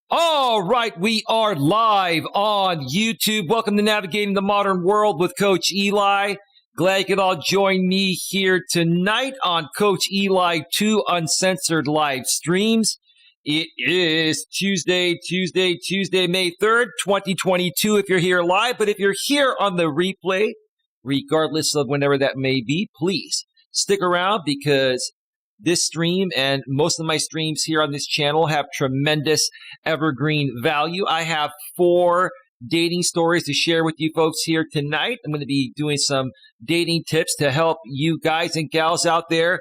All right, we are live on YouTube. Welcome to Navigating the Modern World with Coach Eli. Glad you could all join me here tonight on Coach Eli 2 Uncensored Live Streams. It is Tuesday, May 3rd, 2022 if you're here live. But if you're here on the replay, regardless of whenever that may be, please stick around because this stream and most of my streams here on this channel have tremendous evergreen value. I have 4 dating stories to share with you folks here tonight. I'm going to be doing some dating tips to help you guys and gals out there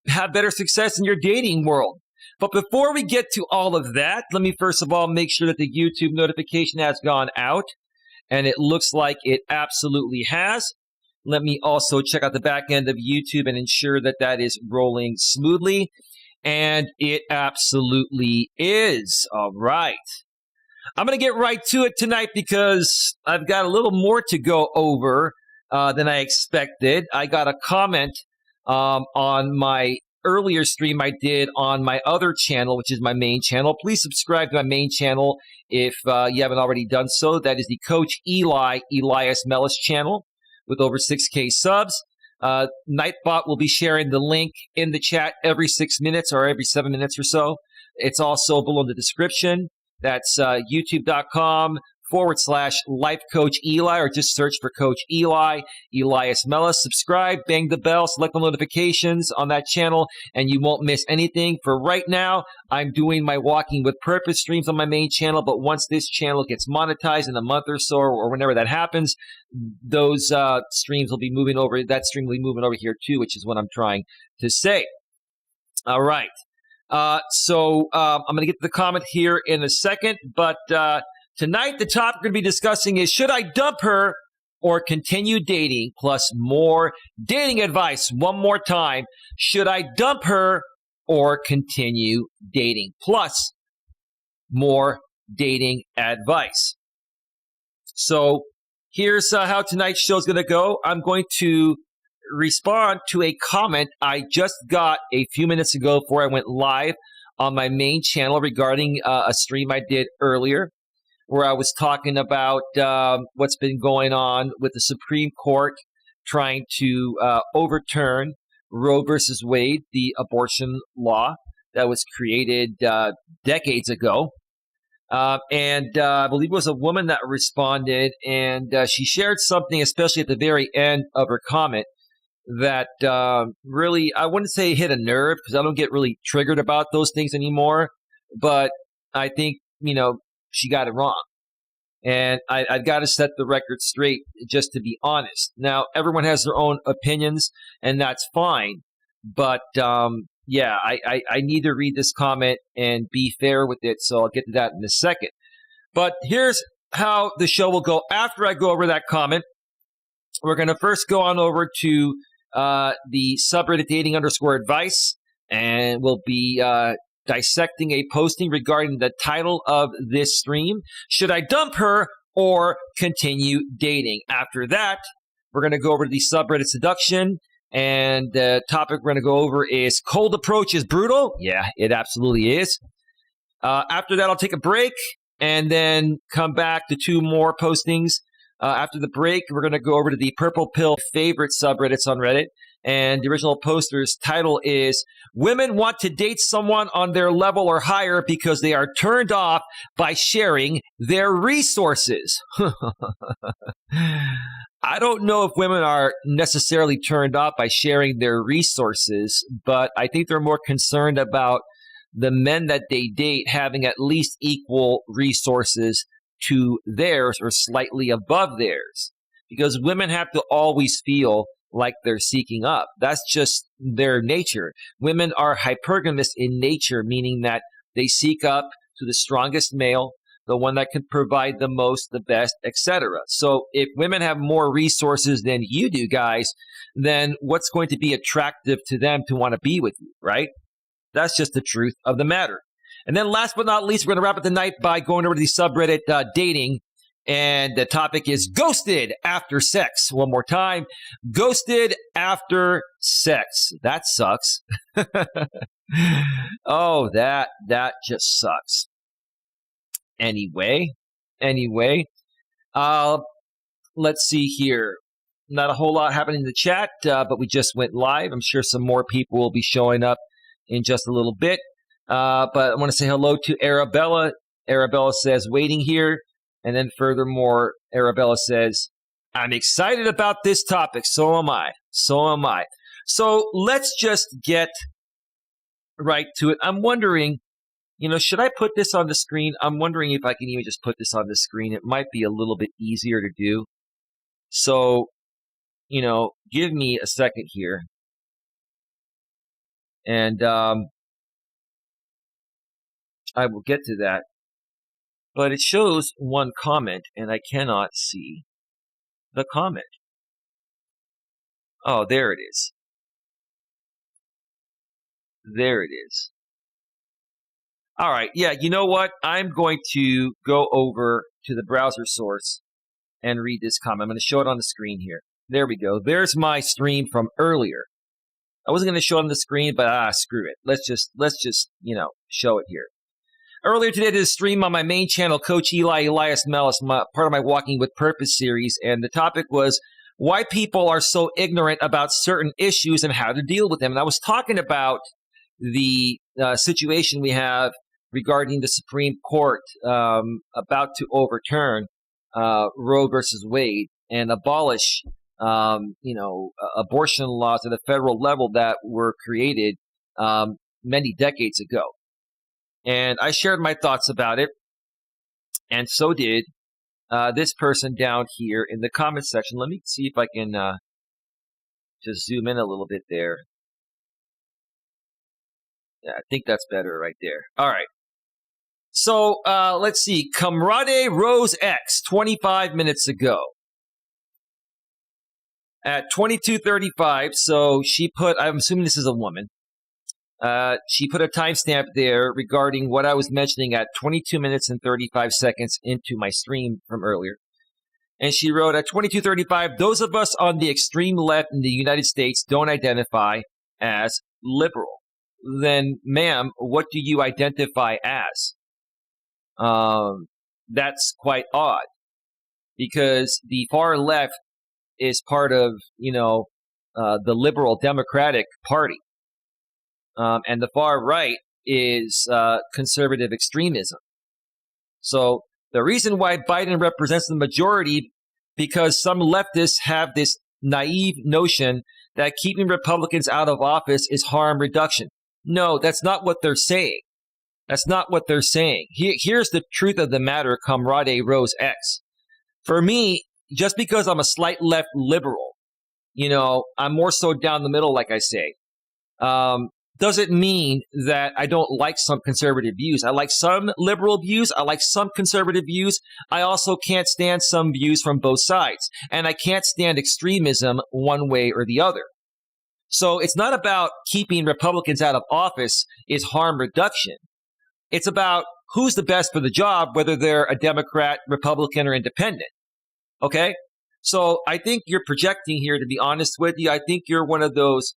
have better success in your dating world. But before we get to all of that, let me first of all make sure that the YouTube notification has gone out, and it looks like it absolutely has. Let me also check out the back end of YouTube and ensure that that is rolling smoothly. And it absolutely is. All right. I'm going to get right to it tonight because I've got a little more to go over than I expected. I got a comment on my earlier stream I did on my other channel, which is my main channel. Please subscribe to my main channel if you haven't already done so. That is the Coach Eli, Elias Melas channel, with over 6K subs. Nightbot will be sharing the link in the chat every 6 minutes or every 7 minutes or so. It's also below in the description. That's youtube.com/Life Coach Eli, or just search for Coach Eli, Elias Melas. Subscribe, bang the bell, select the notifications on that channel, and you won't miss anything. For right now, I'm doing my Walking with Purpose streams on my main channel, but once this channel gets monetized in a month or so, or whenever that happens, those streams will be moving over. That stream will be moving over here too, which is what I'm trying to say. All right. So I'm going to get to the comment here in a second, but tonight the topic we're going to be discussing is, should I dump her or continue dating, plus more dating advice. One more time. Should I dump her or continue dating, plus more dating advice? So here's how tonight's show is going to go. I'm going to respond to a comment I just got a few minutes ago before I went live on my main channel regarding a stream I did earlier, where I was talking about what's been going on with the Supreme Court trying to overturn Roe versus Wade, the abortion law that was created decades ago. And I believe it was a woman that responded, and she shared something, especially at the very end of her comment, that really, I wouldn't say hit a nerve, because I don't get really triggered about those things anymore. But I think, she got it wrong. And I've got to set the record straight, just to be honest. Now, everyone has their own opinions, and that's fine. But, yeah, I need to read this comment and be fair with it, so I'll get to that in a second. But here's how the show will go after I go over that comment. We're going to first go on over to the subreddit dating_advice, and we'll be dissecting a posting regarding the title of this stream, should I dump her or continue dating? After that, we're going to go over to the subreddit seduction, and the topic we're going to go over is, cold approach is brutal? Yeah, it absolutely is. After that, I'll take a break and then come back to 2 more postings. After the break, we're going to go over to the Purple Pill favorite subreddits on Reddit. And the original poster's title is, women want to date someone on their level or higher because they are turned off by sharing their resources. I don't know if women are necessarily turned off by sharing their resources, but I think they're more concerned about the men that they date having at least equal resources to theirs or slightly above theirs, because women have to always feel like they're seeking up. That's just their nature. Women are hypergamous in nature, meaning that they seek up to the strongest male, the one that can provide the most, the best, etc. So if women have more resources than you do, guys, then what's going to be attractive to them to want to be with you, right? That's just the truth of the matter. And then last but not least, we're going to wrap up the night by going over to the subreddit dating. And the topic is ghosted after sex. One more time. Ghosted after sex. That sucks. Oh, that just sucks. Anyway, uh, let's see here. Not a whole lot happening in the chat, but we just went live. I'm sure some more people will be showing up in just a little bit. But I want to say hello to Arabella. Arabella says, waiting here. And then furthermore, Arabella says, I'm excited about this topic. So am I. So let's just get right to it. I'm wondering, should I put this on the screen? I'm wondering if I can even just put this on the screen. It might be a little bit easier to do. So, give me a second here. And I will get to that. But it shows one comment, and I cannot see the comment. Oh, there it is. There it is. All right. Yeah, you know what? I'm going to go over to the browser source and read this comment. I'm going to show it on the screen here. There we go. There's my stream from earlier. I wasn't going to show it on the screen, but screw it. Let's just show it here. Earlier today, I did a stream on my main channel, Coach Eli, Elias Melas, part of my Walking with Purpose series, and the topic was why people are so ignorant about certain issues and how to deal with them. And I was talking about the situation we have regarding the Supreme Court about to overturn Roe versus Wade and abolish, abortion laws at a federal level that were created many decades ago. And I shared my thoughts about it, and so did this person down here in the comment section. Let me see if I can just zoom in a little bit there. Yeah, I think that's better right there. All right. So let's see. Comrade Rose X, 25 minutes ago. At 22:35, so she put, I'm assuming this is a woman, she put a timestamp there regarding what I was mentioning at 22 minutes and 35 seconds into my stream from earlier. And she wrote at 22:35, those of us on the extreme left in the United States don't identify as liberal. Then, ma'am, what do you identify as? That's quite odd, because the far left is part of, the Liberal Democratic Party. And the far right is conservative extremism. So the reason why Biden represents the majority, because some leftists have this naive notion that keeping Republicans out of office is harm reduction. No, that's not what they're saying. That's not what they're saying. Here's the truth of the matter, Comrade Rose X. For me, just because I'm a slight left liberal, I'm more so down the middle, like I say, doesn't mean that I don't like some conservative views. I like some liberal views. I like some conservative views. I also can't stand some views from both sides. And I can't stand extremism one way or the other. So it's not about keeping Republicans out of office is harm reduction. It's about who's the best for the job, whether they're a Democrat, Republican, or independent. Okay? So I think you're projecting here, to be honest with you. I think you're one of those,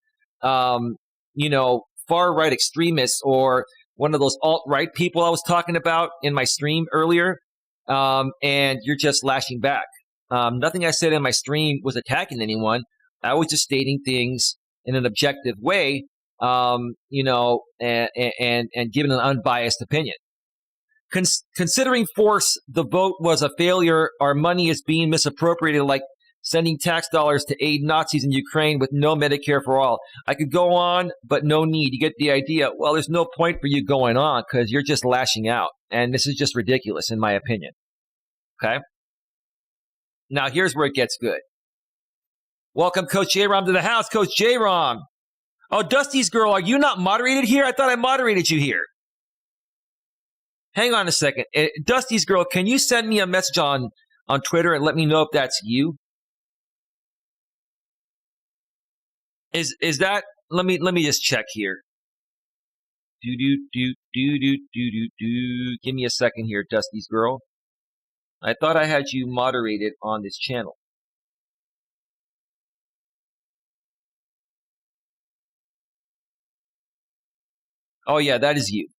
far-right extremists, or one of those alt-right people I was talking about in my stream earlier, and you're just lashing back. Nothing I said in my stream was attacking anyone. I was just stating things in an objective way, and giving an unbiased opinion. Considering force, the vote was a failure. Our money is being misappropriated, like sending tax dollars to aid Nazis in Ukraine with no Medicare for all. I could go on, but no need. You get the idea. Well, there's no point for you going on because you're just lashing out. And this is just ridiculous, in my opinion. Okay? Now, here's where it gets good. Welcome, Coach J-Rom, to the house. Coach J-Rom. Oh, Dusty's girl, are you not moderated here? I thought I moderated you here. Hang on a second. Dusty's girl, can you send me a message on Twitter and let me know if that's you? Is that? Let me just check here. Do. Give me a second here, Dusty's girl. I thought I had you moderated on this channel. Oh yeah, that is you.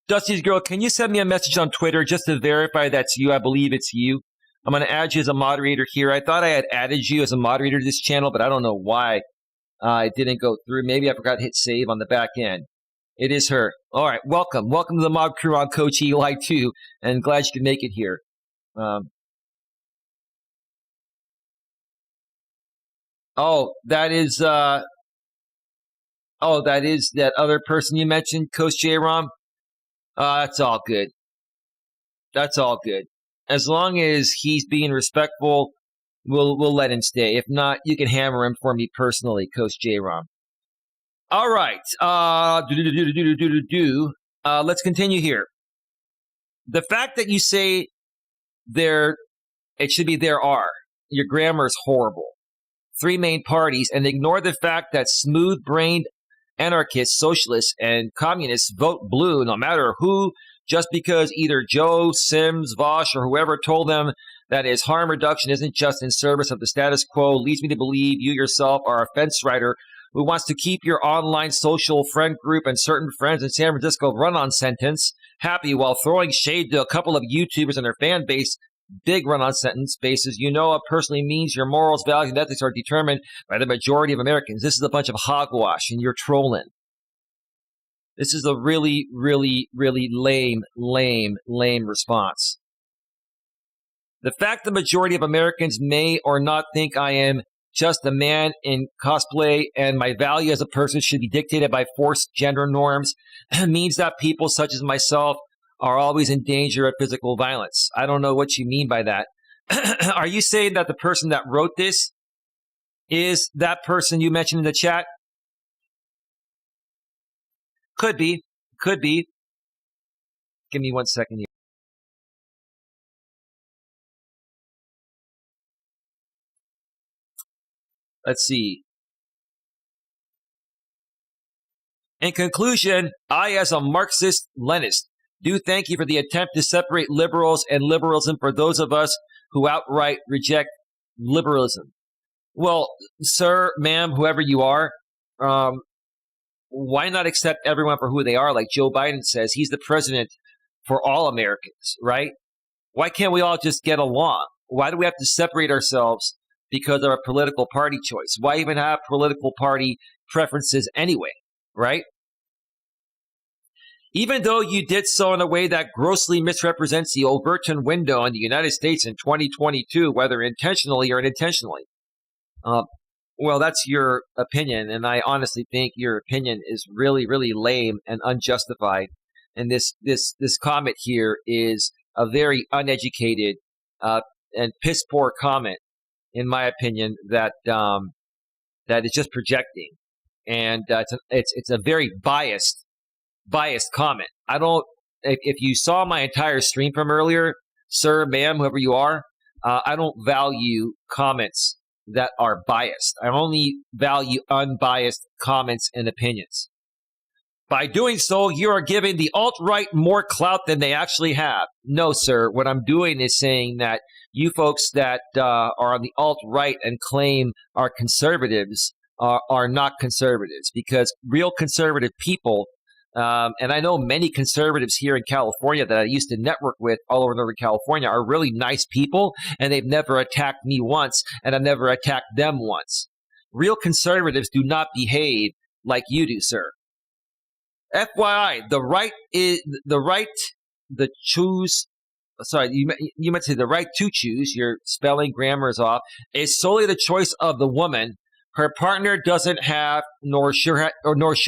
Dusty's girl, can you send me a message on Twitter just to verify that's you? I believe it's you. I'm going to add you as a moderator here. I thought I had added you as a moderator to this channel, but I don't know why it didn't go through. Maybe I forgot to hit save on the back end. It is her. All right, welcome. Welcome to the mod crew on Coach Eli, too, and glad you could make it here. That is that other person you mentioned, Coach J-Rom. That's all good. That's all good. As long as he's being respectful, we'll let him stay. If not, you can hammer him for me personally, Coach J-Rom. All right. Let's continue here. The fact that you say it should be there are. Your grammar is horrible. 3 main parties, and ignore the fact that smooth-brained anarchists, socialists, and communists vote blue no matter who, just because either Joe, Sims, Vosh, or whoever told them that his harm reduction isn't just in service of the status quo leads me to believe you yourself are a fence rider who wants to keep your online social friend group and certain friends in San Francisco run-on sentence happy while throwing shade to a couple of YouTubers and their fan base. Big run-on sentence basis, it personally means your morals, values, and ethics are determined by the majority of Americans. This is a bunch of hogwash, and you're trolling. This is a really, really, really lame response. The fact the majority of Americans may or not think I am just a man in cosplay and my value as a person should be dictated by forced gender norms means that people such as myself are always in danger of physical violence. I don't know what you mean by that. Are you saying that the person that wrote this is that person you mentioned in the chat? Could be. Could be. Give me 1 second here. Let's see. In conclusion, I, as a Marxist-Leninist, do thank you for the attempt to separate liberals and liberalism for those of us who outright reject liberalism. Well, sir, ma'am, whoever you are, why not accept everyone for who they are? Like Joe Biden says, he's the president for all Americans, right? Why can't we all just get along? Why do we have to separate ourselves because of a political party choice? Why even have political party preferences anyway, right? Even though you did so in a way that grossly misrepresents the Overton window in the United States in 2022, whether intentionally or unintentionally. Well, that's your opinion, and I honestly think your opinion is really, really lame and unjustified. And this comment here is a very uneducated and piss poor comment, in my opinion, that is just projecting, and it's a very biased comment. If you saw my entire stream from earlier, sir, ma'am, whoever you are, I don't value comments that are biased. I only value unbiased comments and opinions. By doing so, you are giving the alt-right more clout than they actually have. No, sir. What I'm doing is saying that you folks that are on the alt-right and claim are conservatives are not conservatives, because real conservative people, and I know many conservatives here in California that I used to network with all over Northern California, are really nice people, and they've never attacked me once, and I've never attacked them once. Real conservatives do not behave like you do, sir. FYI, the right to choose. Sorry, you meant to say the right to choose. Your spelling, grammar is off. Is solely the choice of the woman. Her partner doesn't have, nor should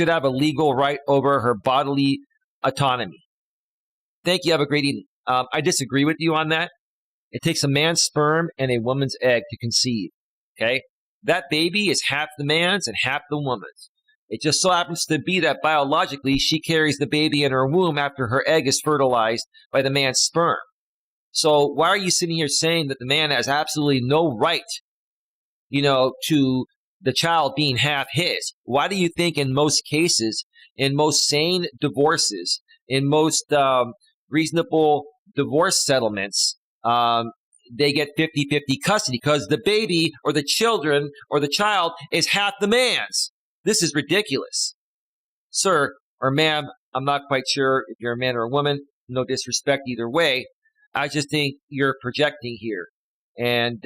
have a legal right over her bodily autonomy. Thank you. Have a great evening. I disagree with you on that. It takes a man's sperm and a woman's egg to conceive. Okay, that baby is half the man's and half the woman's. It just so happens to be that biologically she carries the baby in her womb after her egg is fertilized by the man's sperm. So why are you sitting here saying that the man has absolutely no right, to the child being half his? Why do you think in most cases, in most sane divorces, in most reasonable divorce settlements, they get 50-50 custody because the baby or the children or the child is half the man's? This is ridiculous. Sir or ma'am, I'm not quite sure if you're a man or a woman. No disrespect either way. I just think you're projecting here. And,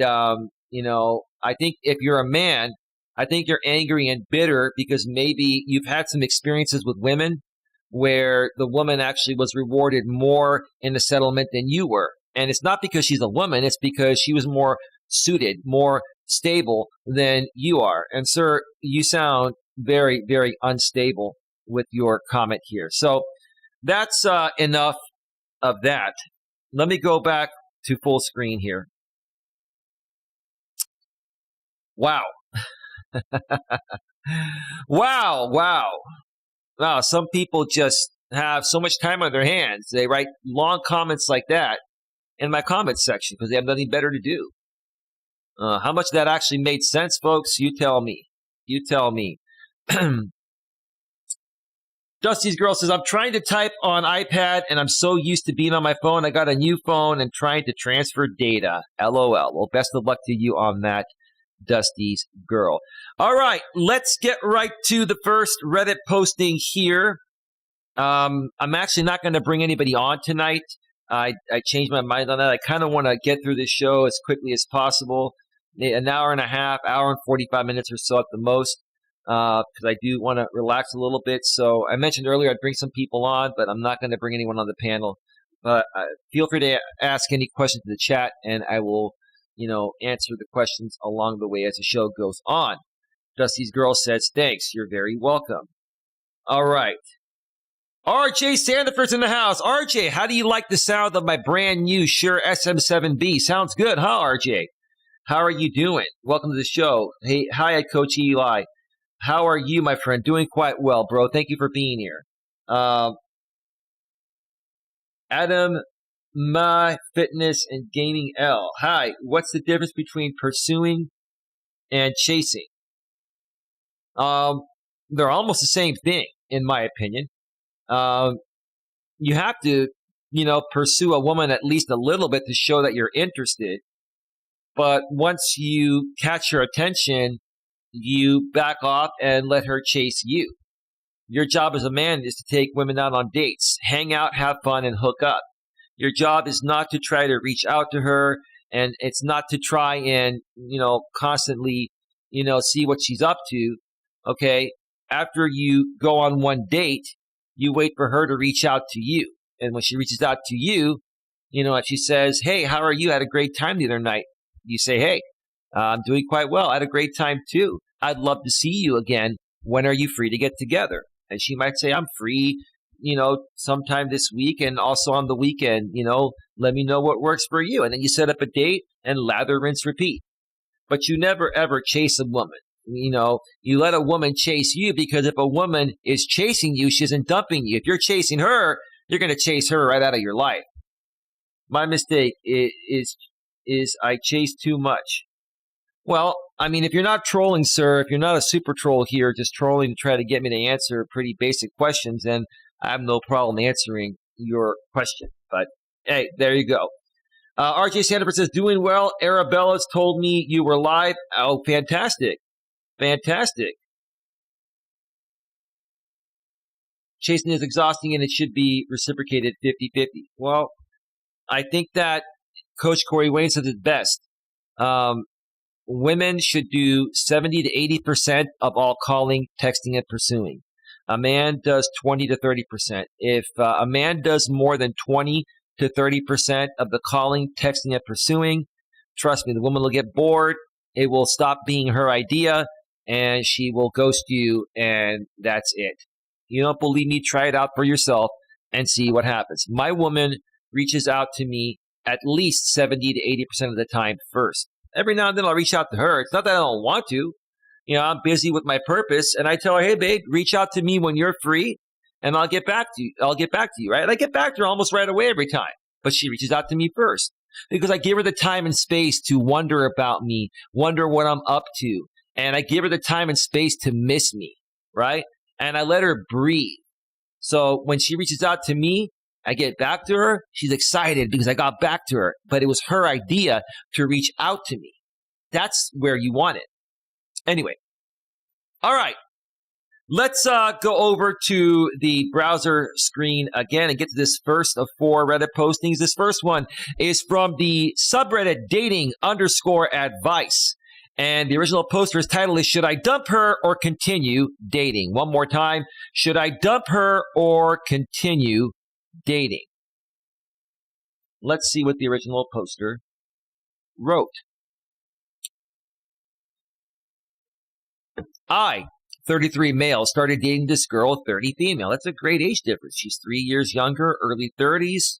I think if you're a man, I think you're angry and bitter because maybe you've had some experiences with women where the woman actually was rewarded more in the settlement than you were. And it's not because she's a woman, it's because she was more suited, more stable than you are. And sir, you sound very, very unstable with your comment here. So that's enough of that. Let me go back to full screen here. Wow. Wow. Some people just have so much time on their hands. They write long comments like that in my comments section because they have nothing better to do. How much that actually made sense, folks? You tell me. You tell me. Dusty's girl says, I'm trying to type on iPad and I'm so used to being on my phone. I got a new phone and trying to transfer data. LOL. Well, best of luck to you on that, Dusty's girl. All right, let's get right to the first Reddit posting here. I'm actually not going to bring anybody on tonight. I changed my mind on that. I kind of want to get through this show as quickly as possible. An hour and a half, hour and 45 minutes or so at the most, because I do want to relax a little bit. So I mentioned earlier I'd bring some people on, but I'm not going to bring anyone on the panel. But feel free to ask any questions in the chat, and I will, answer the questions along the way as the show goes on. Dusty's girl says, thanks. You're very welcome. All right. RJ Sandiford's in the house. RJ, how do you like the sound of my brand new Shure SM7B? Sounds good, huh, RJ? How are you doing? Welcome to the show. Hey, hi, Coach Eli. How are you, my friend? Doing quite well, bro. Thank you for being here. Adam, My Fitness and Gaming L. Hi, what's the difference between pursuing and chasing? They're almost the same thing, in my opinion. You have to, pursue a woman at least a little bit to show that you're interested. But once you catch her attention, you back off and let her chase you. Your job as a man is to take women out on dates, hang out, have fun, and hook up. Your job is not to try to reach out to her, and it's not to try and, constantly, see what she's up to. Okay. After you go on one date, you wait for her to reach out to you. And when she reaches out to you, if she says, hey, how are you? I had a great time the other night. You say, hey, I'm doing quite well. I had a great time too. I'd love to see you again. When are you free to get together? And she might say, I'm free, sometime this week and also on the weekend, let me know what works for you. And then you set up a date and lather, rinse, repeat. But you never, ever chase a woman. You let a woman chase you because if a woman is chasing you, she isn't dumping you. If you're chasing her, you're going to chase her right out of your life. My mistake is I chase too much. Well, if you're not trolling, sir, if you're not a super troll here, just trolling to try to get me to answer pretty basic questions, then I have no problem answering your question. But, hey, there you go. RJ Sandiford says, doing well. Arabella's told me you were live. Oh, fantastic. Fantastic. Chasing is exhausting and it should be reciprocated 50-50. Well, I think that Coach Corey Wayne says it best. Women should do 70 to 80% of all calling, texting, and pursuing. A man does 20 to 30%. If a man does more than 20 to 30% of the calling, texting, and pursuing, trust me, the woman will get bored. It will stop being her idea, and she will ghost you, and that's it. You don't believe me? Try it out for yourself and see what happens. My woman reaches out to me at least 70 to 80% of the time first. Every now and then I'll reach out to her. It's not that I don't want to. I'm busy with my purpose, and I tell her, hey, babe, reach out to me when you're free, and I'll get back to you. Right? And I get back to her almost right away every time. But she reaches out to me first because I give her the time and space to wonder about me, wonder what I'm up to, and I give her the time and space to miss me, right? And I let her breathe. So when she reaches out to me, I get back to her. She's excited because I got back to her, but it was her idea to reach out to me. That's where you want it. Anyway. All right. Let's go over to the browser screen again and get to this first of 4 Reddit postings. This first one is from the subreddit dating_advice. And the original poster's title is, should I dump her or continue dating? One more time. Should I dump her or continue dating? Let's see what the original poster wrote. I, 33 male, started dating this girl, 30 female. That's a great age difference. She's 3 years younger, early 30s.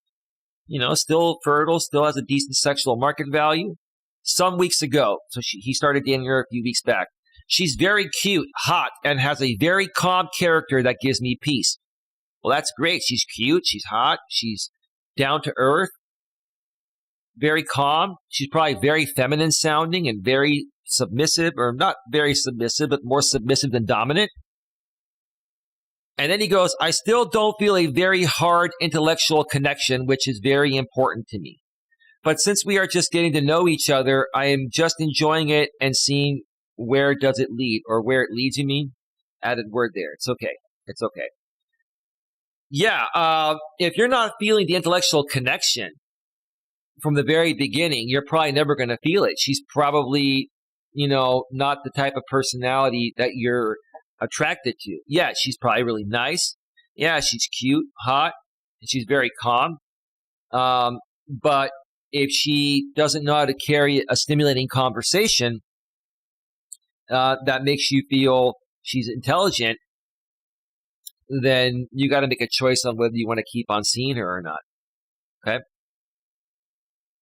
Still fertile, still has a decent sexual market value. Some weeks ago, so he started dating her a few weeks back. She's very cute, hot, and has a very calm character that gives me peace. Well, that's great. She's cute, she's hot, she's down to earth, very calm. She's probably very feminine sounding and very submissive, or not very submissive, but more submissive than dominant. And then he goes, I still don't feel a very hard intellectual connection, which is very important to me. But since we are just getting to know each other, I am just enjoying it and seeing where does it lead, or where it leads, you mean? Added word there. It's okay. It's okay. Yeah, if you're not feeling the intellectual connection from the very beginning, you're probably never going to feel it. She's probably, not the type of personality that you're attracted to. Yeah, she's probably really nice. Yeah, she's cute, hot, and she's very calm. But if she doesn't know how to carry a stimulating conversation that makes you feel she's intelligent, then you got to make a choice on whether you want to keep on seeing her or not. Okay?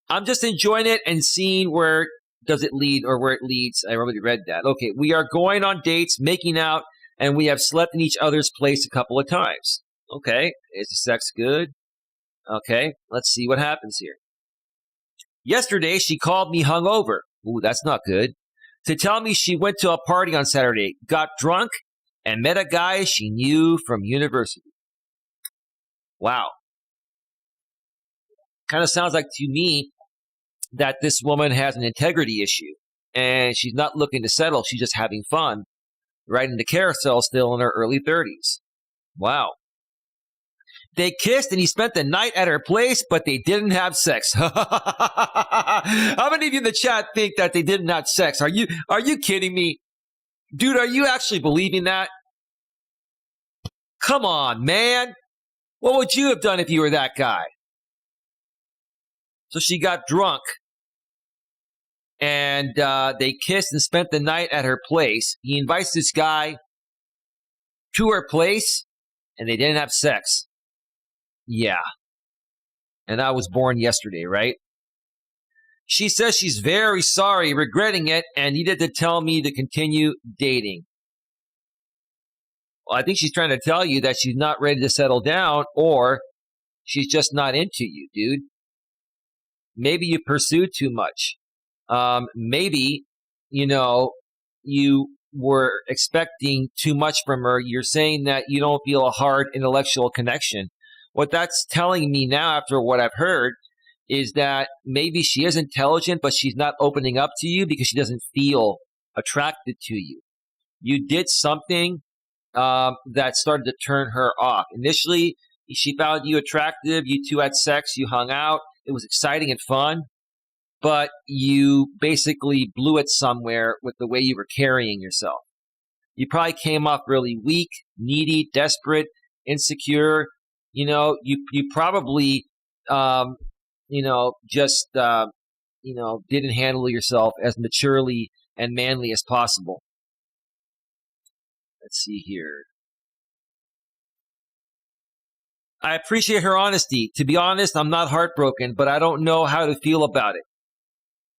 I'm just enjoying it and seeing where does it lead, or where it leads. I already read that. Okay, we are going on dates, making out, and we have slept in each other's place a couple of times. Okay, is the sex good? Okay, let's see what happens here. Yesterday, she called me hungover. Ooh, that's not good. To tell me she went to a party on Saturday, got drunk, and met a guy she knew from university. Wow. Kind of sounds like to me that this woman has an integrity issue, and she's not looking to settle. She's just having fun, riding the carousel still in her early 30s. Wow. They kissed and he spent the night at her place, but they didn't have sex. How many of you in the chat think that they didn't have sex? Are you kidding me? Dude, are you actually believing that? Come on, man. What would you have done if you were that guy? So she got drunk, and they kissed and spent the night at her place. He invites this guy to her place, and they didn't have sex. Yeah. And I was born yesterday, right? She says she's very sorry, regretting it, and needed to tell me to continue dating. Well, I think she's trying to tell you that she's not ready to settle down, or she's just not into you, dude. Maybe you pursued too much. Maybe, you were expecting too much from her. You're saying that you don't feel a hard intellectual connection. What that's telling me now, after what I've heard, is that maybe she is intelligent, but she's not opening up to you because she doesn't feel attracted to you. You did something that started to turn her off. Initially, she found you attractive. You two had sex. You hung out. It was exciting and fun. But you basically blew it somewhere with the way you were carrying yourself. You probably came off really weak, needy, desperate, insecure. You probably, just didn't handle yourself as maturely and manly as possible. Let's see here. I appreciate her honesty. To be honest, I'm not heartbroken, but I don't know how to feel about it.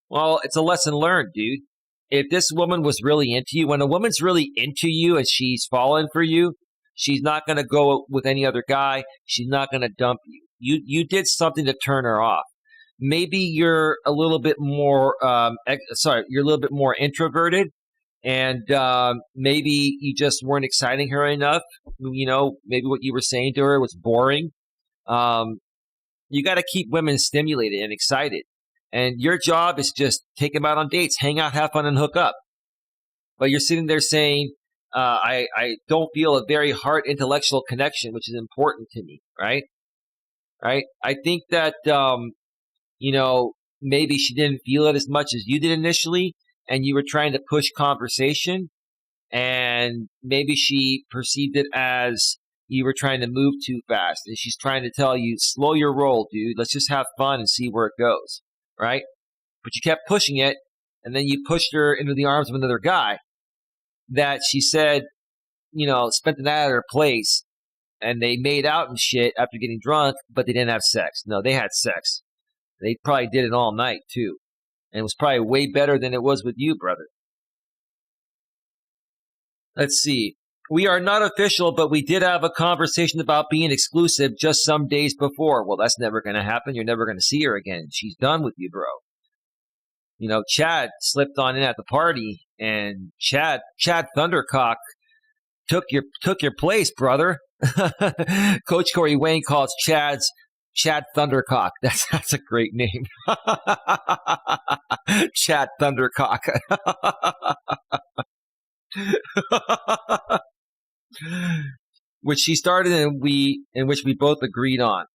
Well, it's a lesson learned, dude. If this woman was really into you, when a woman's really into you and she's fallen for you, she's not going to go with any other guy. She's not going to dump you. You did something to turn her off. Maybe you're a little bit more, you're a little bit more introverted, and maybe you just weren't exciting her enough. Maybe what you were saying to her was boring. You got to keep women stimulated and excited. And your job is just take them out on dates, hang out, have fun, and hook up. But you're sitting there saying, I don't feel a very heart intellectual connection, which is important to me, right? Right. I think that, maybe she didn't feel it as much as you did initially, and you were trying to push conversation, and maybe she perceived it as you were trying to move too fast, and she's trying to tell you, slow your roll, dude. Let's just have fun and see where it goes, right? But you kept pushing it, and then you pushed her into the arms of another guy that she said, spent the night at her place, and they made out and shit after getting drunk, but they didn't have sex. No, they had sex. They probably did it all night, too. And it was probably way better than it was with you, brother. Let's see. We are not official, but we did have a conversation about being exclusive just some days before. Well, that's never going to happen. You're never going to see her again. She's done with you, bro. Chad slipped on in at the party, and Chad Thundercock took your place, brother. Coach Corey Wayne calls Chad Thundercock. That's a great name. Chad Thundercock. Which she started and in which we both agreed on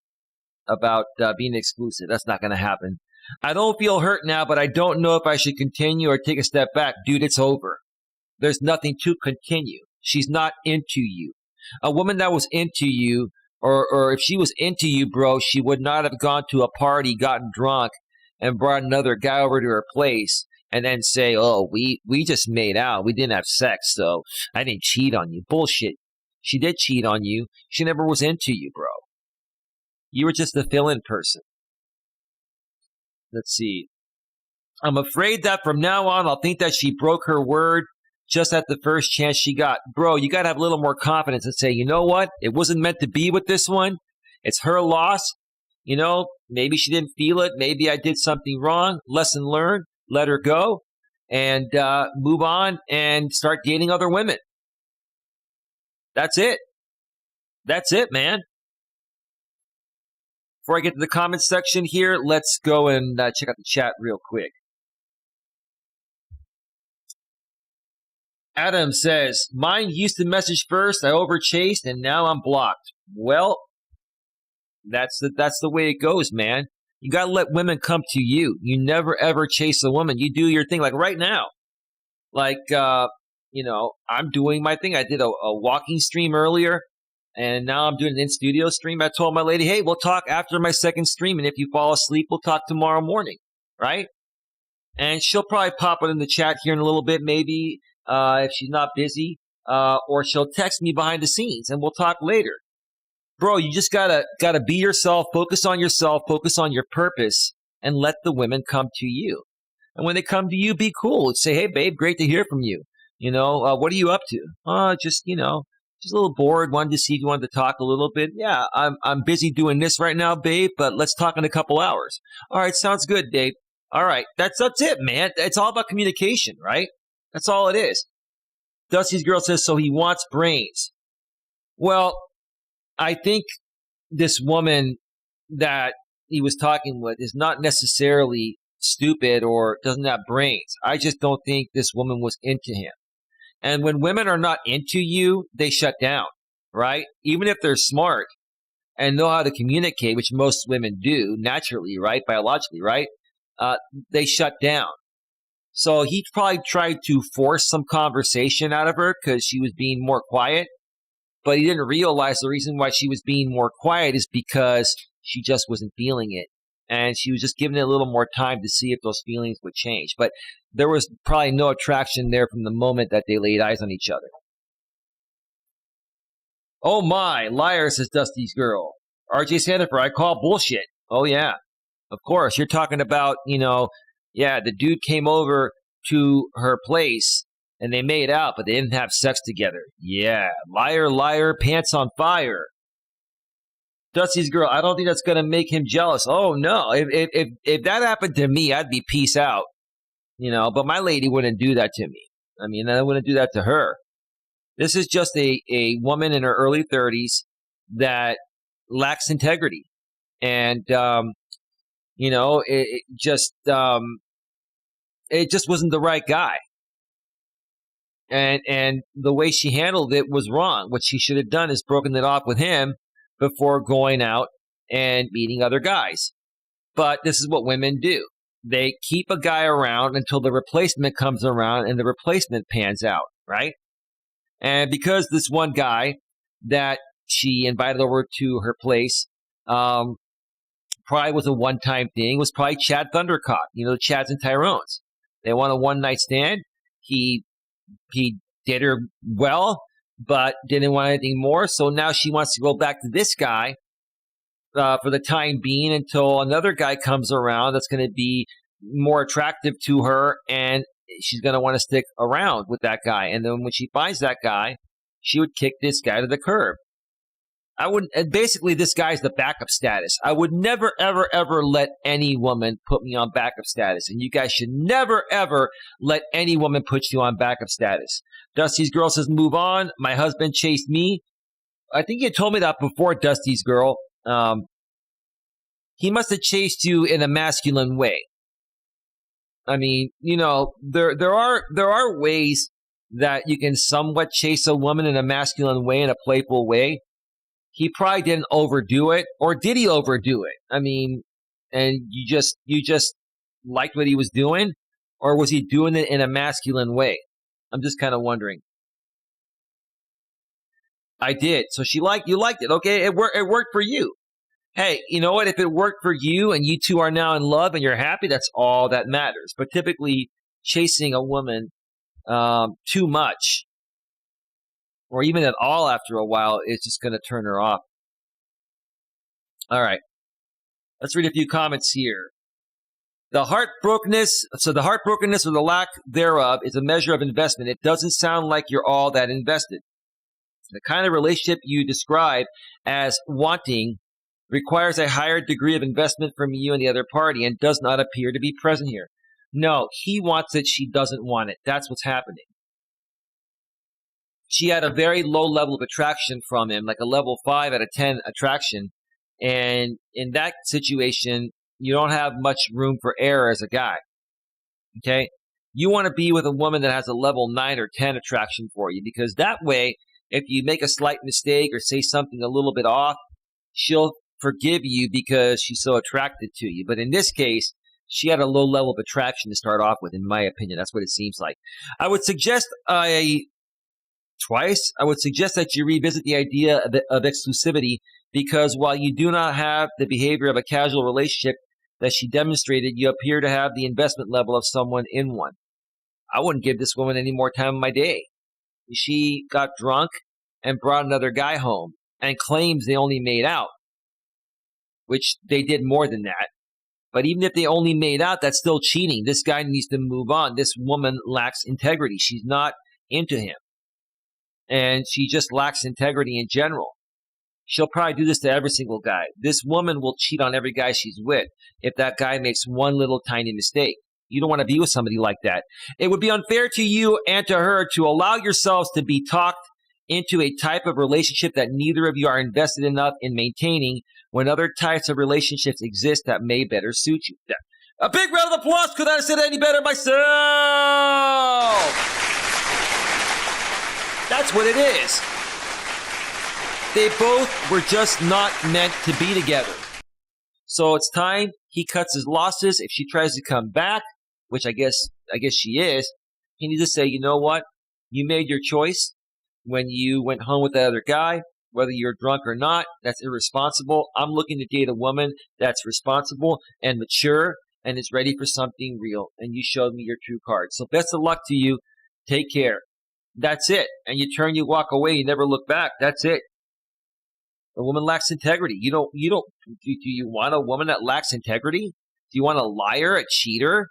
about being exclusive. That's not going to happen. I don't feel hurt now, but I don't know if I should continue or take a step back. Dude, it's over. There's nothing to continue. She's not into you. A woman that was into you, or if she was into you, bro, she would not have gone to a party, gotten drunk, and brought another guy over to her place and then say, oh, we just made out. We didn't have sex, so I didn't cheat on you. Bullshit. She did cheat on you. She never was into you, bro. You were just a fill-in person. Let's see. I'm afraid that from now on, I'll think that she broke her word just at the first chance she got. Bro, you got to have a little more confidence and say, you know what? It wasn't meant to be with this one. It's her loss. Maybe she didn't feel it. Maybe I did something wrong. Lesson learned. Let her go and move on and start dating other women. That's it. That's it, man. Before I get to the comments section here, let's go and check out the chat real quick. Adam says, mine used to message first, I overchased, and now I'm blocked. Well, that's the way it goes, man. You got to let women come to you. You never, ever chase a woman. You do your thing. Like right now. Like, I'm doing my thing. I did a walking stream earlier, and now I'm doing an in-studio stream. I told my lady, hey, we'll talk after my second stream, and if you fall asleep, we'll talk tomorrow morning, right? And she'll probably pop it in the chat here in a little bit, maybe, if she's not busy, or she'll text me behind the scenes, and we'll talk later. Bro, you just gotta be yourself, focus on your purpose, and let the women come to you. And when they come to you, be cool. Say, hey, babe, great to hear from you. What are you up to? Just a little bored. Wanted to see if you wanted to talk a little bit. Yeah, I'm busy doing this right now, babe, but let's talk in a couple hours. All right, sounds good, babe. All right, that's it, man. It's all about communication, right? That's all it is. Dusty's girl says, so he wants brains. Well, I think this woman that he was talking with is not necessarily stupid or doesn't have brains. I just don't think this woman was into him. And when women are not into you, they shut down, right? Even if they're smart and know how to communicate, which most women do naturally, right? Biologically, right? They shut down. So he probably tried to force some conversation out of her because she was being more quiet. But he didn't realize the reason why she was being more quiet is because she just wasn't feeling it. And she was just giving it a little more time to see if those feelings would change. But there was probably no attraction there from the moment that they laid eyes on each other. Oh my, liar, says Dusty's girl. RJ Sandifer, I call bullshit. Oh yeah, of course. You're talking about, the dude came over to her place and they made out, but they didn't have sex together. Yeah, liar, liar, pants on fire. Dusty's girl, I don't think that's going to make him jealous. Oh, no. If that happened to me, I'd be peace out. But my lady wouldn't do that to me. I mean, I wouldn't do that to her. This is just a woman in her early 30s that lacks integrity. And, it just wasn't the right guy. And the way she handled it was wrong. What she should have done is broken it off with him before going out and meeting other guys. But this is what women do. They keep a guy around until the replacement comes around and the replacement pans out, right? And because this one guy that she invited over to her place probably was a one-time thing, was probably Chad Thundercock, the Chads and Tyrones. They want a one-night stand. He did her well, but didn't want anything more. So now she wants to go back to this guy for the time being until another guy comes around that's going to be more attractive to her, and she's going to want to stick around with that guy. And then when she finds that guy, she would kick this guy to the curb. Basically, this guy's the backup status. I would never, ever, ever let any woman put me on backup status. And you guys should never, ever let any woman put you on backup status. Dusty's girl says, move on. My husband chased me. I think you told me that before, Dusty's girl. He must have chased you in a masculine way. I mean, there are ways that you can somewhat chase a woman in a masculine way, in a playful way. He probably didn't overdo it, or did he overdo it? I mean, and you just liked what he was doing, or was he doing it in a masculine way? I'm just kind of wondering. I did. So you liked it. Okay, it worked for you. Hey, you know what? If it worked for you and you two are now in love and you're happy, that's all that matters. But typically, chasing a woman too much, or even at all after a while, is just going to turn her off. All right. Let's read a few comments here. The heartbrokenness or the lack thereof is a measure of investment. It doesn't sound like you're all that invested. The kind of relationship you describe as wanting requires a higher degree of investment from you and the other party and does not appear to be present here. No, he wants it, she doesn't want it. That's what's happening. She had a very low level of attraction from him, like a level 5 out of 10 attraction. And in that situation, you don't have much room for error as a guy. Okay? You want to be with a woman that has a level 9 or 10 attraction for you, because that way, if you make a slight mistake or say something a little bit off, she'll forgive you because she's so attracted to you. But in this case, she had a low level of attraction to start off with, in my opinion. That's what it seems like. I would suggest that you revisit the idea of exclusivity, because while you do not have the behavior of a casual relationship that she demonstrated, you appear to have the investment level of someone in one. I wouldn't give this woman any more time of my day. She got drunk and brought another guy home and claims they only made out, which they did more than that. But even if they only made out, that's still cheating. This guy needs to move on. This woman lacks integrity. She's not into him. And she just lacks integrity in general. She'll probably do this to every single guy. This woman will cheat on every guy she's with if that guy makes one little tiny mistake. You don't want to be with somebody like that. It would be unfair to you and to her to allow yourselves to be talked into a type of relationship that neither of you are invested enough in maintaining, when other types of relationships exist that may better suit you. A big round of applause. Could I have said it any better myself? That's what it is. They both were just not meant to be together. So it's time he cuts his losses. If she tries to come back, which I guess she is, he needs to say, you know what? You made your choice when you went home with that other guy. Whether you're drunk or not, that's irresponsible. I'm looking to date a woman that's responsible and mature and is ready for something real. And you showed me your true card. So best of luck to you. Take care. That's it. And you turn, you walk away, you never look back. That's it. A woman lacks integrity. Do you want a woman that lacks integrity? Do you want a liar, a cheater?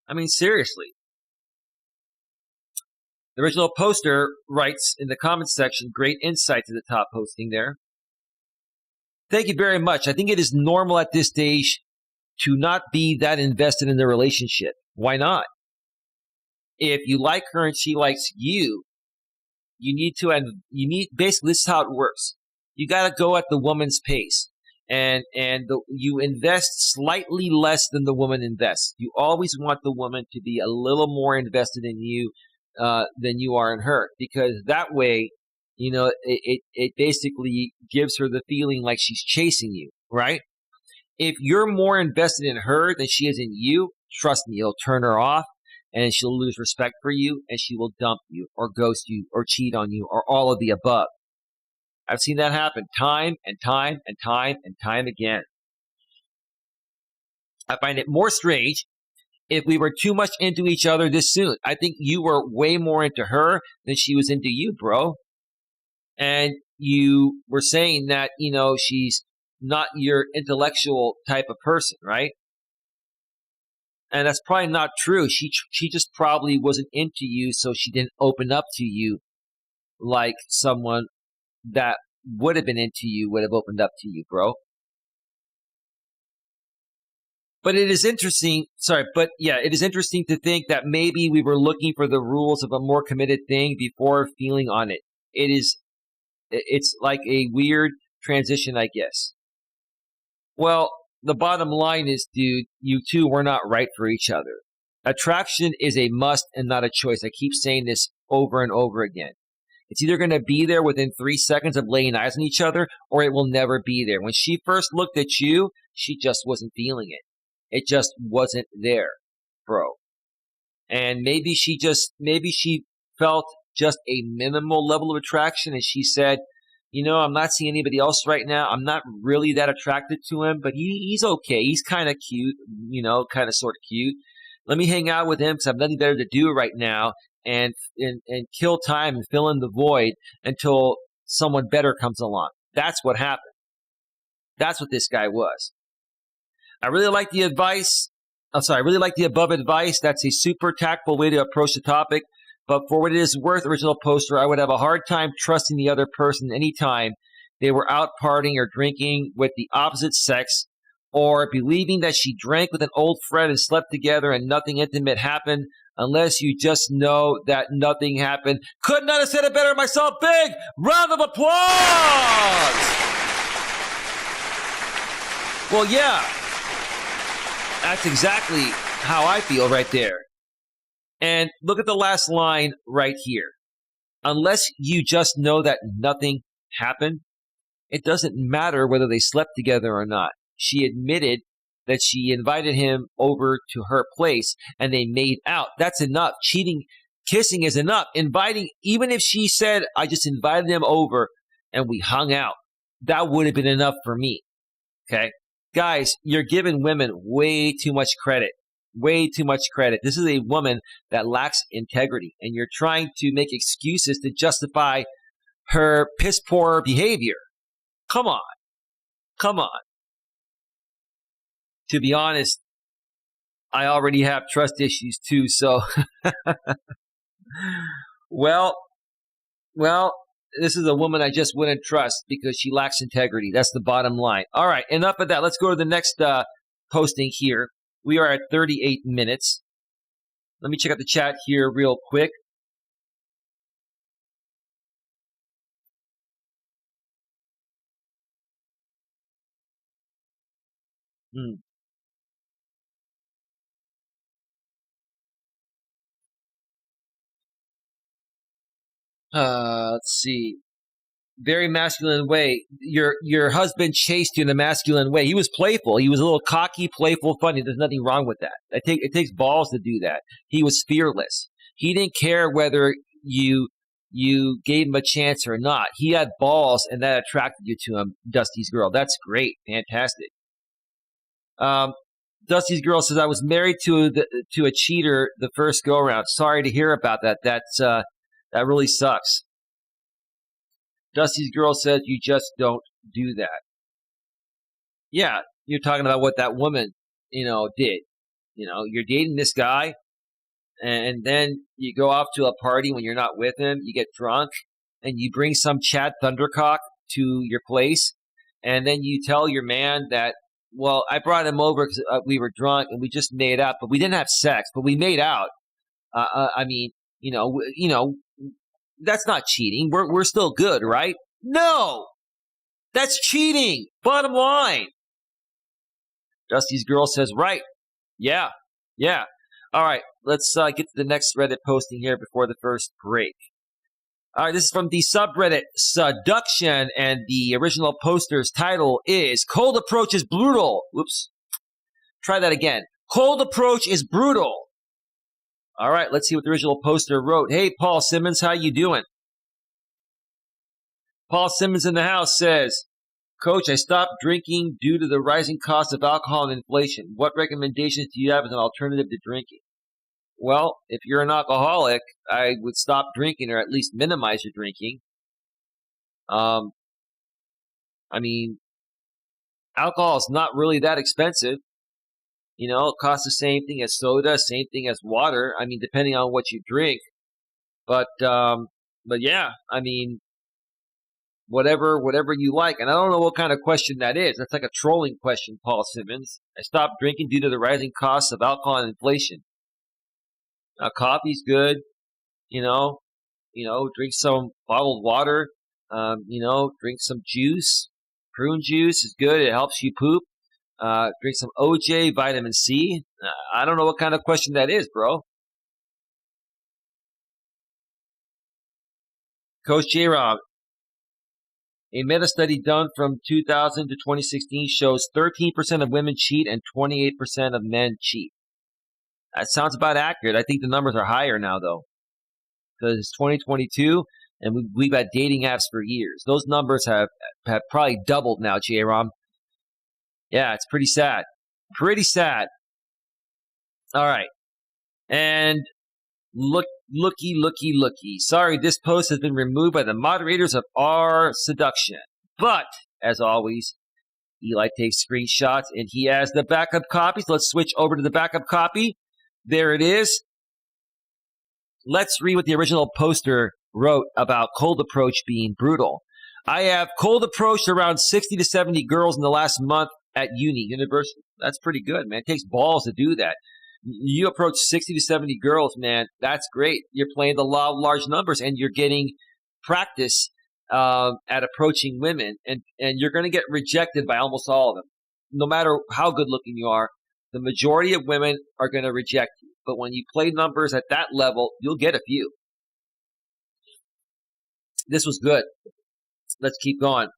I mean, seriously. The original poster writes in the comments section, great insight to the top posting there. Thank you very much. I think it is normal at this stage to not be that invested in the relationship. Why not? If you like her and she likes you, basically this is how it works. You got to go at the woman's pace, and you invest slightly less than the woman invests. You always want the woman to be a little more invested in you than you are in her, because that way, it basically gives her the feeling like she's chasing you, right? If you're more invested in her than she is in you, trust me, it'll turn her off and she'll lose respect for you and she will dump you or ghost you or cheat on you or all of the above. I've seen that happen time and time and time and time again. I find it more strange if we were too much into each other this soon. I think you were way more into her than she was into you, bro. And you were saying that, she's not your intellectual type of person, right? And that's probably not true. She just probably wasn't into you, so she didn't open up to you like someone that would have been into you would have opened up to you, bro. But it is interesting, it is interesting to think that maybe we were looking for the rules of a more committed thing before feeling on it. It's like a weird transition, I guess. Well, the bottom line is, dude, you two were not right for each other. Attraction is a must and not a choice. I keep saying this over and over again. It's either going to be there within 3 seconds of laying eyes on each other, or it will never be there. When she first looked at you, she just wasn't feeling it. It just wasn't there, bro. And maybe she felt just a minimal level of attraction, and she said, I'm not seeing anybody else right now. I'm not really that attracted to him, but he's okay. He's kind of cute, kind of sort of cute. Let me hang out with him because I have nothing better to do right now, and kill time and fill in the void until someone better comes along. That's what happened. That's what this guy was. I really like the above advice. That's a super tactful way to approach the topic. But for what it is worth, original poster, I would have a hard time trusting the other person anytime they were out partying or drinking with the opposite sex, or believing that she drank with an old friend and slept together and nothing intimate happened, unless you just know that nothing happened. Could not have said it better myself. Big round of applause! Well, yeah. That's exactly how I feel right there. And look at the last line right here. Unless you just know that nothing happened, it doesn't matter whether they slept together or not. She admitted that she invited him over to her place and they made out. That's enough. Kissing is enough. Even if she said, I just invited him over and we hung out, that would have been enough for me. Okay? Guys, you're giving women way too much credit. Way too much credit. This is a woman that lacks integrity, and you're trying to make excuses to justify her piss poor behavior. Come on. To be honest, I already have trust issues too, so well, this is a woman I just wouldn't trust because she lacks integrity. That's the bottom line. All right, enough of that. Let's go to the next posting here. We are at 38 minutes. Let me check out the chat here real quick. Let's see. Very masculine way. Your husband chased you in a masculine way. He was playful. He was a little cocky, playful, funny. There's nothing wrong with that. It takes balls to do that. He was fearless. He didn't care whether you gave him a chance or not. He had balls, and that attracted you to him, Dusty's girl. That's great. Fantastic. Dusty's girl says, I was married to a cheater the first go-around. Sorry to hear about that. That really sucks. Dusty's girl says, you just don't do that. Yeah, you're talking about what that woman, did. You're dating this guy, and then you go off to a party when you're not with him, you get drunk, and you bring some Chad Thundercock to your place, and then you tell your man that, well, I brought him over because we were drunk and we just made out, but we didn't have sex, but we made out. That's not cheating. We're still good, right? No, that's cheating. Bottom line. Dusty's girl says, right. Yeah. All right, let's get to the next Reddit posting here before the first break. All right, this is from the subreddit Seduction, and the original poster's title is Cold Approach is Brutal. Whoops. Try that again. Cold approach is brutal. All right, let's see what the original poster wrote. Hey, Paul Simmons, how you doing? Paul Simmons in the house says, Coach, I stopped drinking due to the rising cost of alcohol and inflation. What recommendations do you have as an alternative to drinking? Well, if you're an alcoholic, I would stop drinking or at least minimize your drinking. I mean, alcohol is not really that expensive. You know, it costs the same thing as soda, same thing as water. I mean, depending on what you drink. But yeah, I mean, whatever you like. And I don't know what kind of question that is. That's like a trolling question, Paul Simmons. I stopped drinking due to the rising costs of alcohol and inflation. Coffee's good, drink some bottled water, drink some juice. Prune juice is good. It helps you poop. Drink some OJ, vitamin C. I don't know what kind of question that is, bro. Coach J-Rob, a meta-study done from 2000 to 2016 shows 13% of women cheat and 28% of men cheat. That sounds about accurate. I think the numbers are higher now, though, because it's 2022, and we've had dating apps for years. Those numbers have probably doubled now, J-Rom. Yeah, it's pretty sad. Pretty sad. All right. And looky. Sorry, this post has been removed by the moderators of our Seduction. But, as always, Eli takes screenshots, and he has the backup copies. Let's switch over to the backup copy. There it is. Let's read what the original poster wrote about cold approach being brutal. I have cold approached around 60 to 70 girls in the last month at university. That's pretty good, man. It takes balls to do that. You approach 60 to 70 girls, man. That's great. You're playing the law of large numbers, and you're getting practice at approaching women, and you're going to get rejected by almost all of them. No matter how good looking you are, the majority of women are going to reject you. But when you play numbers at that level, you'll get a few. This was good. Let's keep going.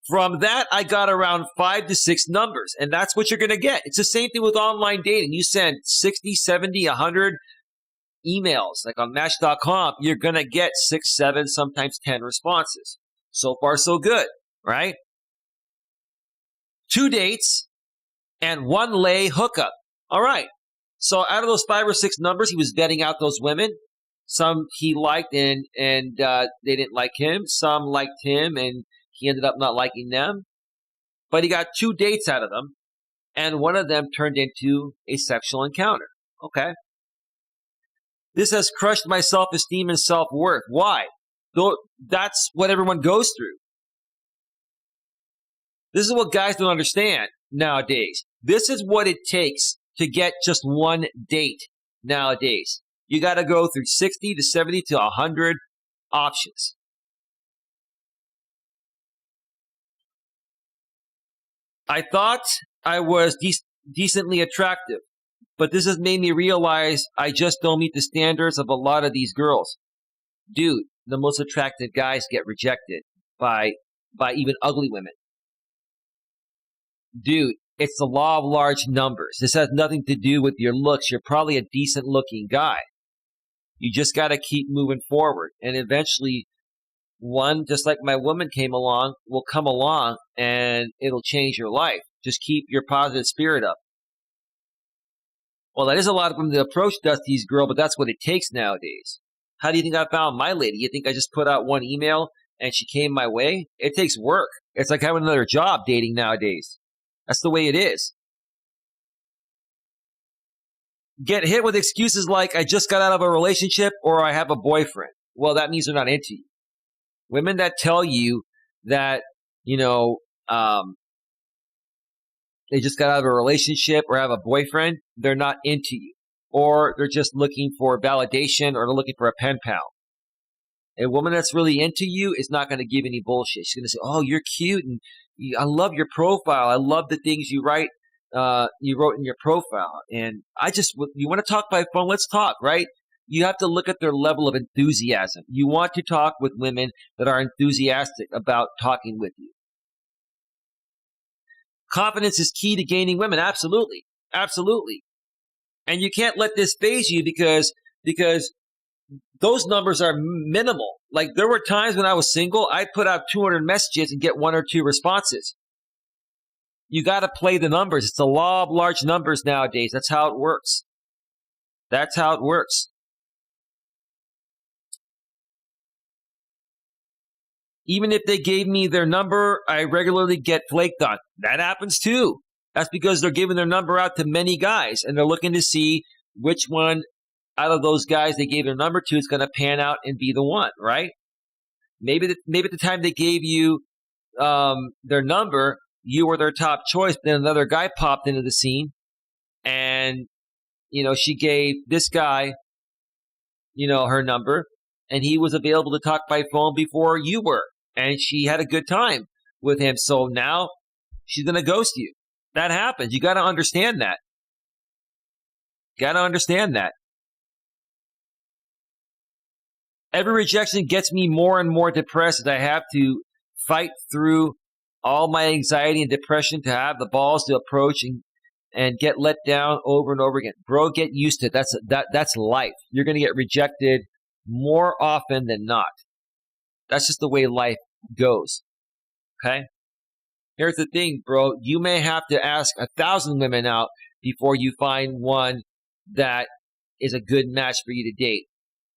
From that, I got around 5 to 6 numbers, and that's what you're going to get. It's the same thing with online dating. You send 60, 70, 100 emails, like on Match.com, you're going to get 6, 7, sometimes 10 responses. So far, so good, right? 2 dates and 1 lay hookup. All right. So out of those 5 or 6 numbers, he was vetting out those women. Some he liked and they didn't like him. Some liked him and he ended up not liking them. But he got 2 dates out of them, and one of them turned into a sexual encounter. Okay. This has crushed my self-esteem and self-worth. Why? Though that's what everyone goes through. This is what guys don't understand nowadays. This is what it takes to get just 1 date nowadays. You got to go through 60 to 70 to 100 options. I thought I was decently attractive, but this has made me realize I just don't meet the standards of a lot of these girls. Dude, the most attractive guys get rejected by even ugly women. Dude, it's the law of large numbers. This has nothing to do with your looks. You're probably a decent looking guy. You just got to keep moving forward. And eventually, one, just like my woman came along, will come along and it'll change your life. Just keep your positive spirit up. Well, that is a lot of them to approach Dusty's girl, but that's what it takes nowadays. How do you think I found my lady? You think I just put out 1 email and she came my way? It takes work. It's like having another job dating nowadays. That's the way it is. Get hit with excuses like, I just got out of a relationship or I have a boyfriend. Well, that means they're not into you. Women that tell you that, they just got out of a relationship or have a boyfriend, they're not into you. Or they're just looking for validation or they're looking for a pen pal. A woman that's really into you is not going to give any bullshit. She's going to say, oh, you're cute and I love your profile. I love the things you write you wrote in your profile. And you want to talk by phone? Let's talk, right? You have to look at their level of enthusiasm. You want to talk with women that are enthusiastic about talking with you. Confidence is key to gaining women. Absolutely. Absolutely. And you can't let this phase you because those numbers are minimal. Like, there were times when I was single, I'd put out 200 messages and get 1 or 2 responses. You got to play the numbers. It's the law of large numbers nowadays. That's how it works. That's how it works. Even if they gave me their number, I regularly get flaked on. That happens too. That's because they're giving their number out to many guys, and they're looking to see which one out of those guys they gave their number to is going to pan out and be the one, right? Maybe at the time they gave you their number, you were their top choice. Then another guy popped into the scene, and she gave this guy, her number, and he was available to talk by phone before you were, and she had a good time with him. So now she's going to ghost you. That happens. You got to understand that. Got to understand that. Every rejection gets me more and more depressed as I have to fight through all my anxiety and depression to have the balls to approach and get let down over and over again. Bro, get used to it. That's life. You're going to get rejected more often than not. That's just the way life goes. Okay? Here's the thing, bro. You may have to ask 1,000 women out before you find one that is a good match for you to date.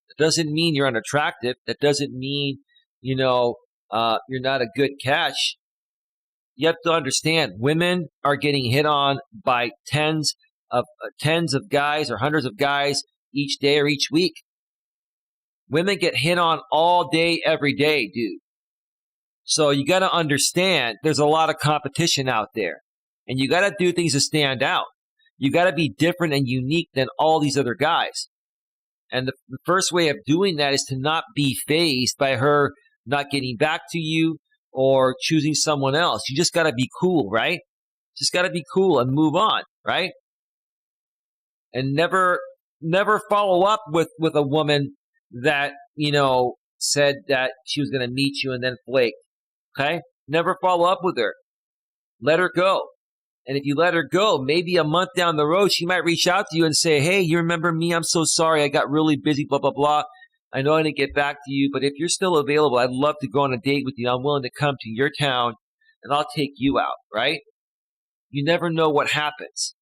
That doesn't mean you're unattractive. That doesn't mean, you're not a good catch. You have to understand, women are getting hit on by tens of guys or hundreds of guys each day or each week. Women get hit on all day, every day, dude. So you got to understand there's a lot of competition out there, and you got to do things to stand out. You got to be different and unique than all these other guys. And the first way of doing that is to not be fazed by her not getting back to you or choosing someone else. You just got to be cool, right? Just got to be cool and move on, right? And never follow up with a woman that, said that she was going to meet you and then flaked. Okay? Never follow up with her. Let her go. And if you let her go, maybe a month down the road, she might reach out to you and say, hey, you remember me? I'm so sorry. I got really busy, blah, blah, blah. I know I didn't get back to you, but if you're still available, I'd love to go on a date with you. I'm willing to come to your town, and I'll take you out, right? You never know what happens.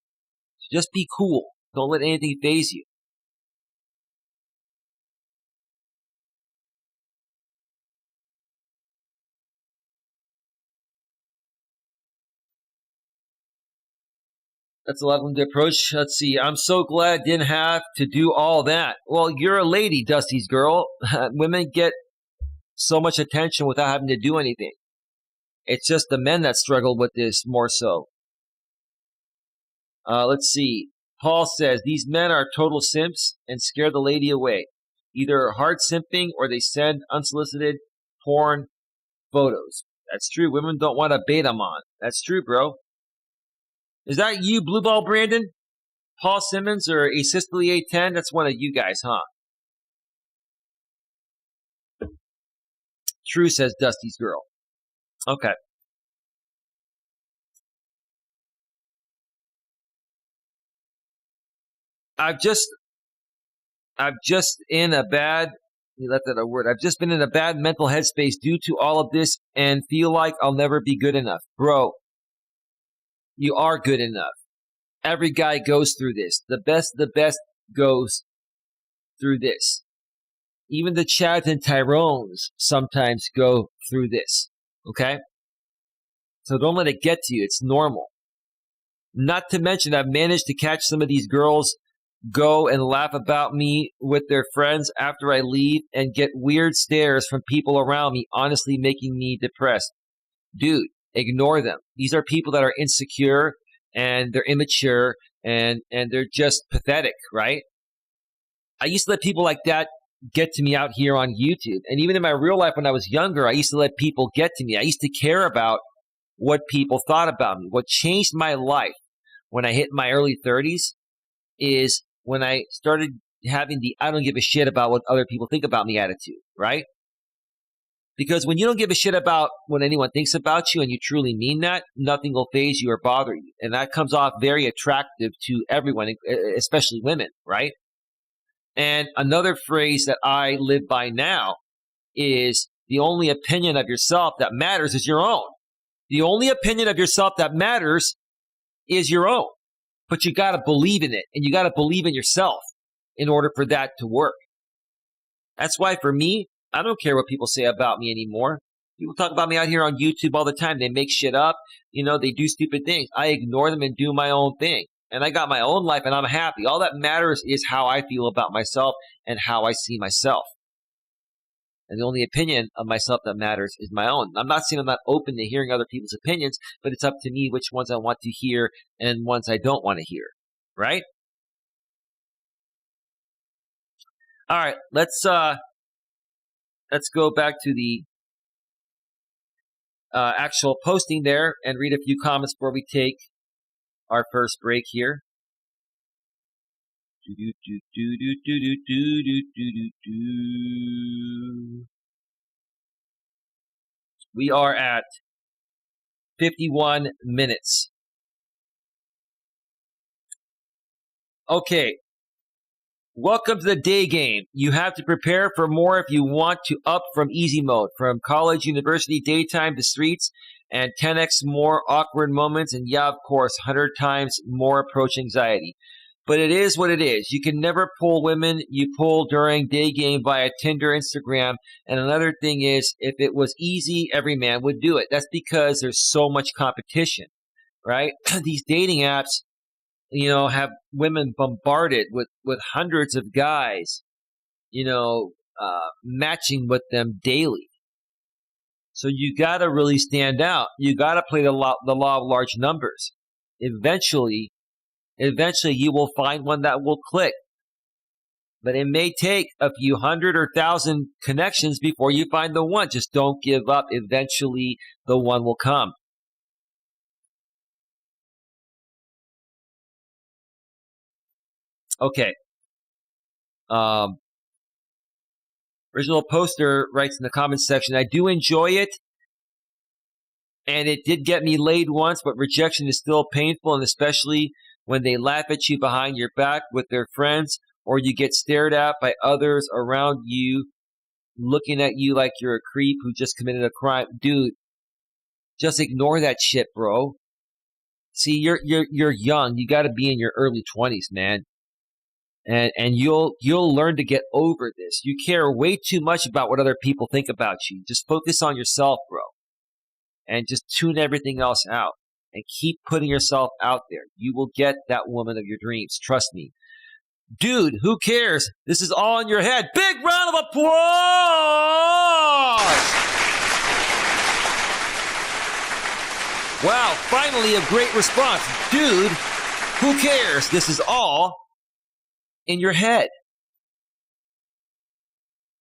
So just be cool. Don't let anything faze you. That's a lot of them to approach. Let's see. I'm so glad I didn't have to do all that. Well, you're a lady, Dusty's girl. Women get so much attention without having to do anything. It's just the men that struggle with this more so. Let's see. Paul says, these men are total simps and scare the lady away. Either hard simping or they send unsolicited porn photos. That's true. Women don't want to bait them on. That's true, bro. Is that you, Blue Ball Brandon? Paul Simmons or A Sicily 810? That's one of you guys, huh? True, says Dusty's girl. Okay. I've just in a bad, you left out a word. I've just been in a bad mental headspace due to all of this and feel like I'll never be good enough. Bro, you are good enough. Every guy goes through this. The best goes through this. Even the Chads and Tyrones sometimes go through this. Okay? So don't let it get to you. It's normal. Not to mention, I've managed to catch some of these girls go and laugh about me with their friends after I leave and get weird stares from people around me, honestly making me depressed. Dude, ignore them. These are people that are insecure and they're immature and they're just pathetic, right? I used to let people like that get to me out here on YouTube. And even in my real life when I was younger, I used to let people get to me. I used to care about what people thought about me. What changed my life when I hit my early 30s is when I started having the I don't give a shit about what other people think about me attitude, right? Because when you don't give a shit about what anyone thinks about you and you truly mean that, nothing will faze you or bother you. And that comes off very attractive to everyone, especially women, right? And another phrase that I live by now is the only opinion of yourself that matters is your own. The only opinion of yourself that matters is your own. But you got to believe in it, and you got to believe in yourself in order for that to work. That's why for me, I don't care what people say about me anymore. People talk about me out here on YouTube all the time. They make shit up. They do stupid things. I ignore them and do my own thing. And I got my own life and I'm happy. All that matters is how I feel about myself and how I see myself. And the only opinion of myself that matters is my own. I'm not saying I'm not open to hearing other people's opinions, but it's up to me which ones I want to hear and ones I don't want to hear. Right? All right, let's go back to the actual posting there and read a few comments before we take our first break here. We are at 51 minutes. Okay. Welcome to the day game. You have to prepare for more if you want to up from easy mode, from college, university, daytime to streets, and 10x more awkward moments, and yeah, of course, 100 times more approach anxiety. But it is what it is. You can never pull women you pull during day game via Tinder, Instagram, and another thing is, if it was easy, every man would do it. That's because there's so much competition, right? These dating apps, have women bombarded with hundreds of guys, matching with them daily. So you got to really stand out. You got to play the law of large numbers. Eventually you will find one that will click. But it may take a few hundred or thousand connections before you find the one. Just don't give up. Eventually the one will come. Okay. Original poster writes in the comments section, I do enjoy it, and it did get me laid once, but rejection is still painful, and especially when they laugh at you behind your back with their friends, or you get stared at by others around you, looking at you like you're a creep who just committed a crime. Dude, just ignore that shit, bro. See, you're young. You got to be in your early 20s, man. And you'll learn to get over this. You care way too much about what other people think about you. Just focus on yourself, bro. And just tune everything else out. And keep putting yourself out there. You will get that woman of your dreams. Trust me. Dude, who cares? This is all in your head. Big round of applause! Wow, finally a great response. Dude, who cares? This is all in your head.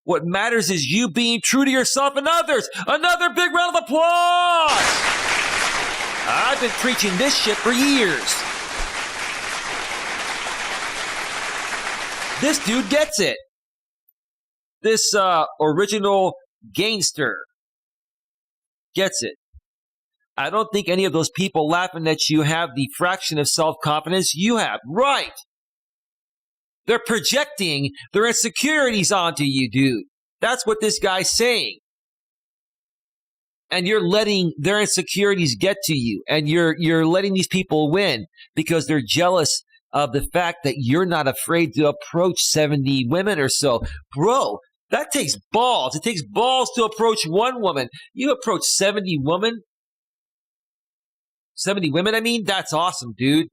What matters is you being true to yourself and others. Another big round of applause! I've been preaching this shit for years. This dude gets it. This original gangster gets it. I don't think any of those people laughing at you have the fraction of self-confidence you have. Right. They're projecting their insecurities onto you, dude. That's what this guy's saying. And you're letting their insecurities get to you. And you're letting these people win because they're jealous of the fact that you're not afraid to approach 70 women or so. Bro, that takes balls. It takes balls to approach one woman. You approach 70 women? 70 women, I mean? That's awesome, dude.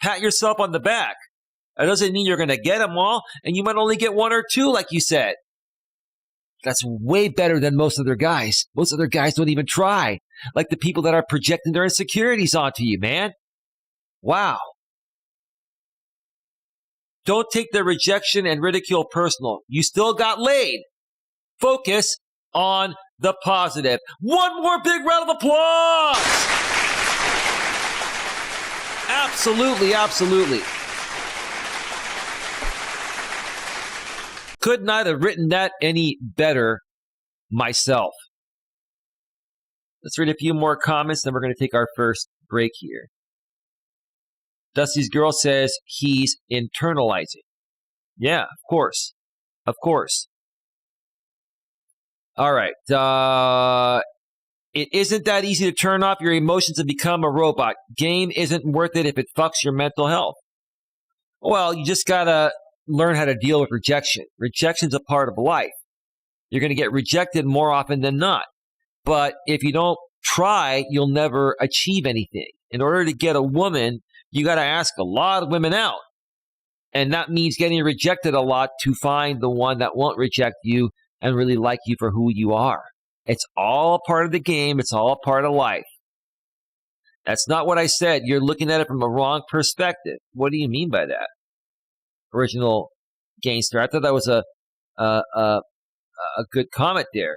Pat yourself on the back. That doesn't mean you're going to get them all, and you might only get one or two, like you said. That's way better than most other guys. Most other guys don't even try. Like the people that are projecting their insecurities onto you, man. Wow. Don't take the rejection and ridicule personal. You still got laid. Focus on the positive. One more big round of applause! Absolutely, absolutely. Could not have written that any better myself. Let's read a few more comments, then we're going to take our first break here. Dusty's girl says he's internalizing. Yeah, of course. Of course. All right. It isn't that easy to turn off your emotions and become a robot. Game isn't worth it if it fucks your mental health. Well, you just got to learn how to deal with rejection. Rejection's a part of life. You're going to get rejected more often than not. But if you don't try, you'll never achieve anything. In order to get a woman, you got to ask a lot of women out. And that means getting rejected a lot to find the one that won't reject you and really like you for who you are. It's all a part of the game. It's all a part of life. That's not what I said. You're looking at it from a wrong perspective. What do you mean by that? Original Gangster. I thought that was a good comment there.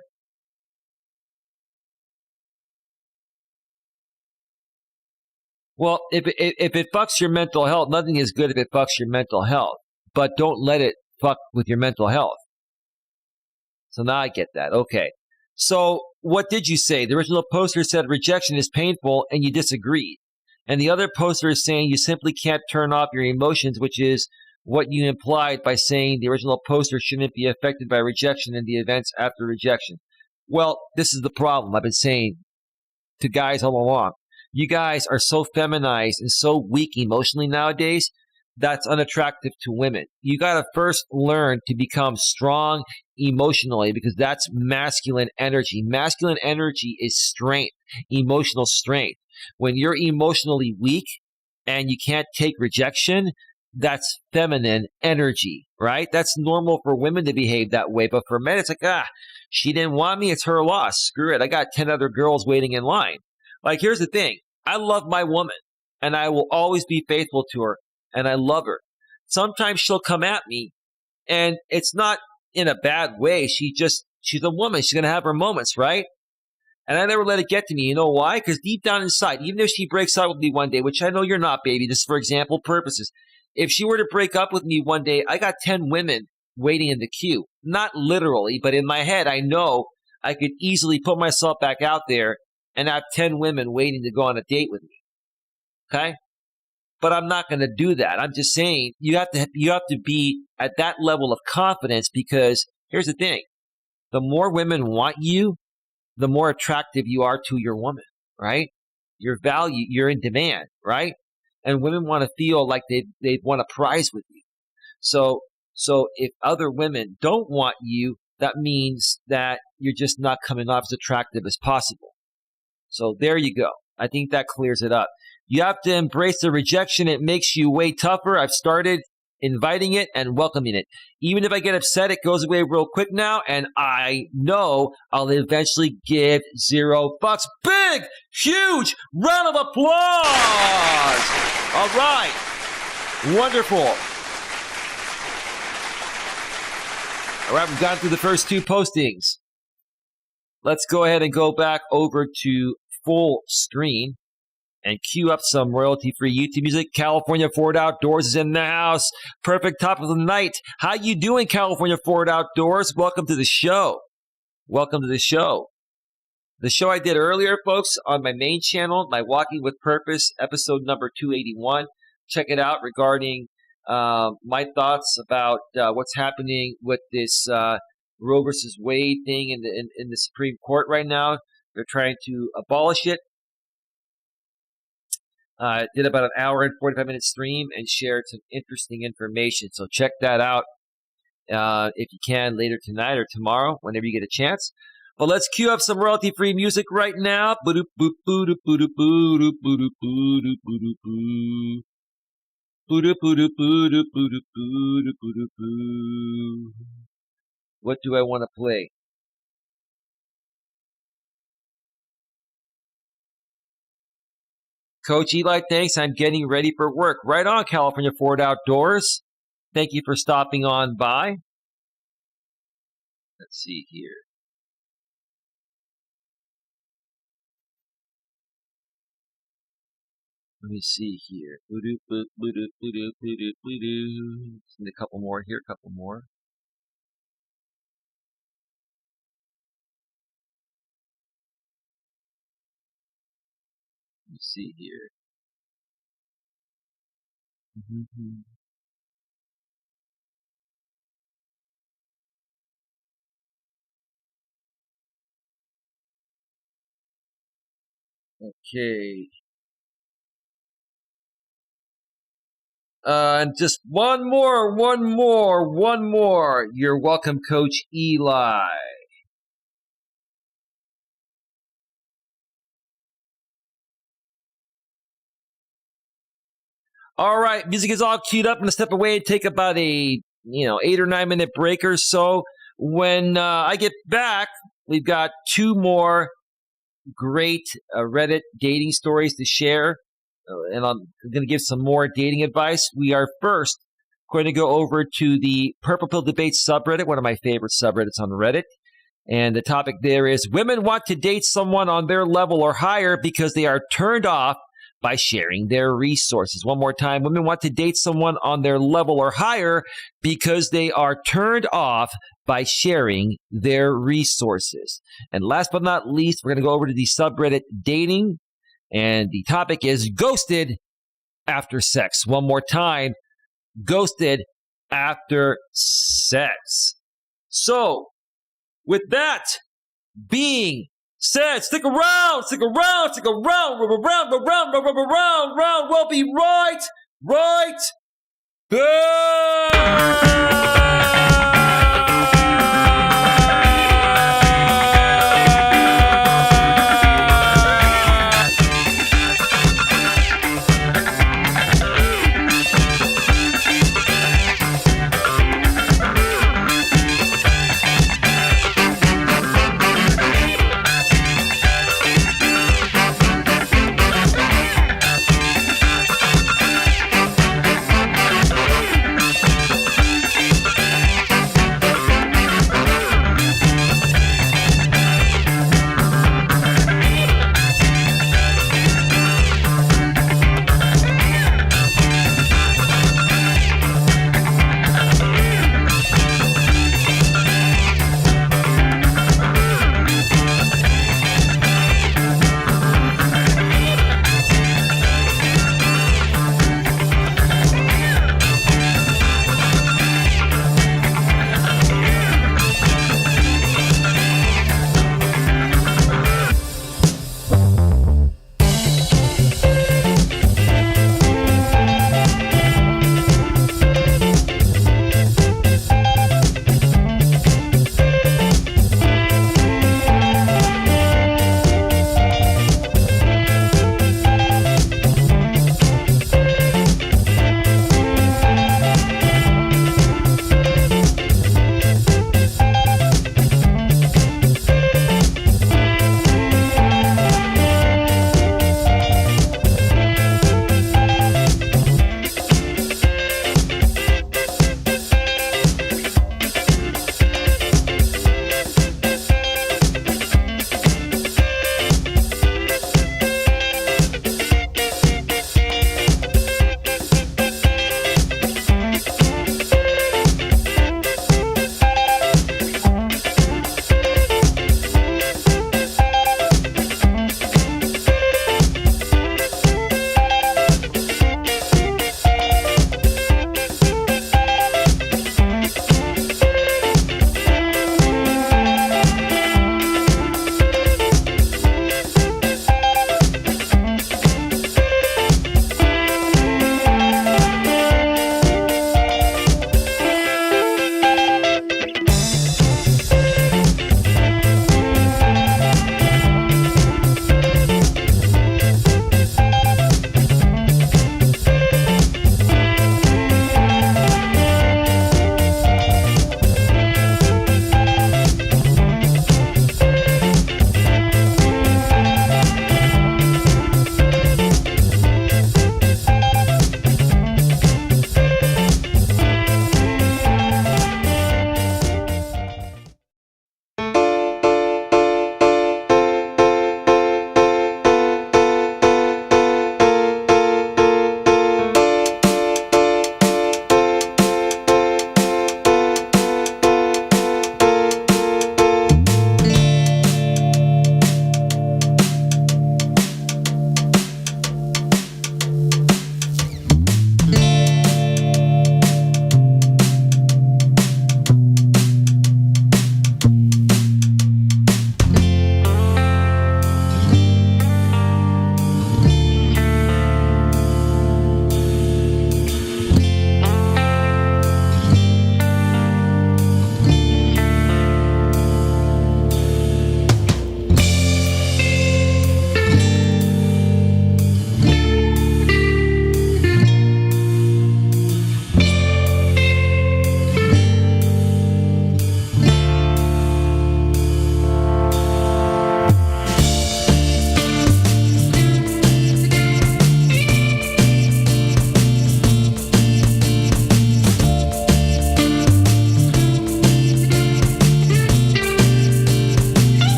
Well, if it fucks your mental health, nothing is good if it fucks your mental health. But don't let it fuck with your mental health. So now I get that. Okay. So what did you say? The original poster said rejection is painful and you disagreed. And the other poster is saying you simply can't turn off your emotions, which is what you implied by saying the original poster shouldn't be affected by rejection and the events after rejection. Well, this is the problem I've been saying to guys all along. You guys are so feminized and so weak emotionally nowadays. That's unattractive to women. You got to first learn to become strong emotionally because that's masculine energy. Masculine energy is strength, emotional strength. When you're emotionally weak and you can't take rejection, that's feminine energy, right? That's normal for women to behave that way. But for men, it's like, she didn't want me. It's her loss. Screw it. I got 10 other girls waiting in line. Like, here's the thing. I love my woman and I will always be faithful to her. And I love her. Sometimes she'll come at me, and it's not in a bad way. She's a woman. She's going to have her moments, right? And I never let it get to me. You know why? Because deep down inside, even if she breaks up with me one day, which I know you're not, baby, this is for example purposes. If she were to break up with me one day, I got 10 women waiting in the queue. Not literally, but in my head, I know I could easily put myself back out there and have 10 women waiting to go on a date with me. Okay? But I'm not going to do that. I'm just saying you have to be at that level of confidence because here's the thing. The more women want you, the more attractive you are to your woman, right? Your value, you're in demand, right? And women want to feel like they want a prize with you. So if other women don't want you, that means that you're just not coming off as attractive as possible. So there you go. I think that clears it up. You have to embrace the rejection. It makes you way tougher. I've started inviting it and welcoming it. Even if I get upset, it goes away real quick now, and I know I'll eventually give $0. Big, huge round of applause. All right. Wonderful. All right, we've gone through the first two postings. Let's go ahead and go back over to full screen and cue up some royalty-free YouTube music. California Ford Outdoors is in the house. Perfect top of the night. How you doing, California Ford Outdoors? Welcome to the show. Welcome to the show. The show I did earlier, folks, on my main channel, my Walking with Purpose, episode number 281. Check it out regarding my thoughts about what's happening with this Roe versus Wade thing in the Supreme Court right now. They're trying to abolish it. Did about an hour and 45-minute stream and shared some interesting information. So check that out if you can later tonight or tomorrow, whenever you get a chance. But let's cue up some royalty-free music right now. What do I want to play? Coach Eli, thanks. I'm getting ready for work. Right on, California Ford Outdoors. Thank you for stopping on by. Let's see here. Let me see here. Send a couple more here, a couple more. Let me see here. Okay. And just one more. You're welcome, Coach Eli. All right, music is all queued up. I'm going to step away and take about a 8 or 9 minute break or so. When I get back, we've got 2 more great Reddit dating stories to share. And I'm going to give some more dating advice. We are first going to go over to the Purple Pill Debate subreddit, one of my favorite subreddits on Reddit. And the topic there is women want to date someone on their level or higher because they are turned off by sharing their resources. One more time, women want to date someone on their level or higher because they are turned off by sharing their resources. And last but not least, we're going to go over to the subreddit dating. And the topic is ghosted after sex. One more time, ghosted after sex. So, with that being said, stick around. We'll be right back.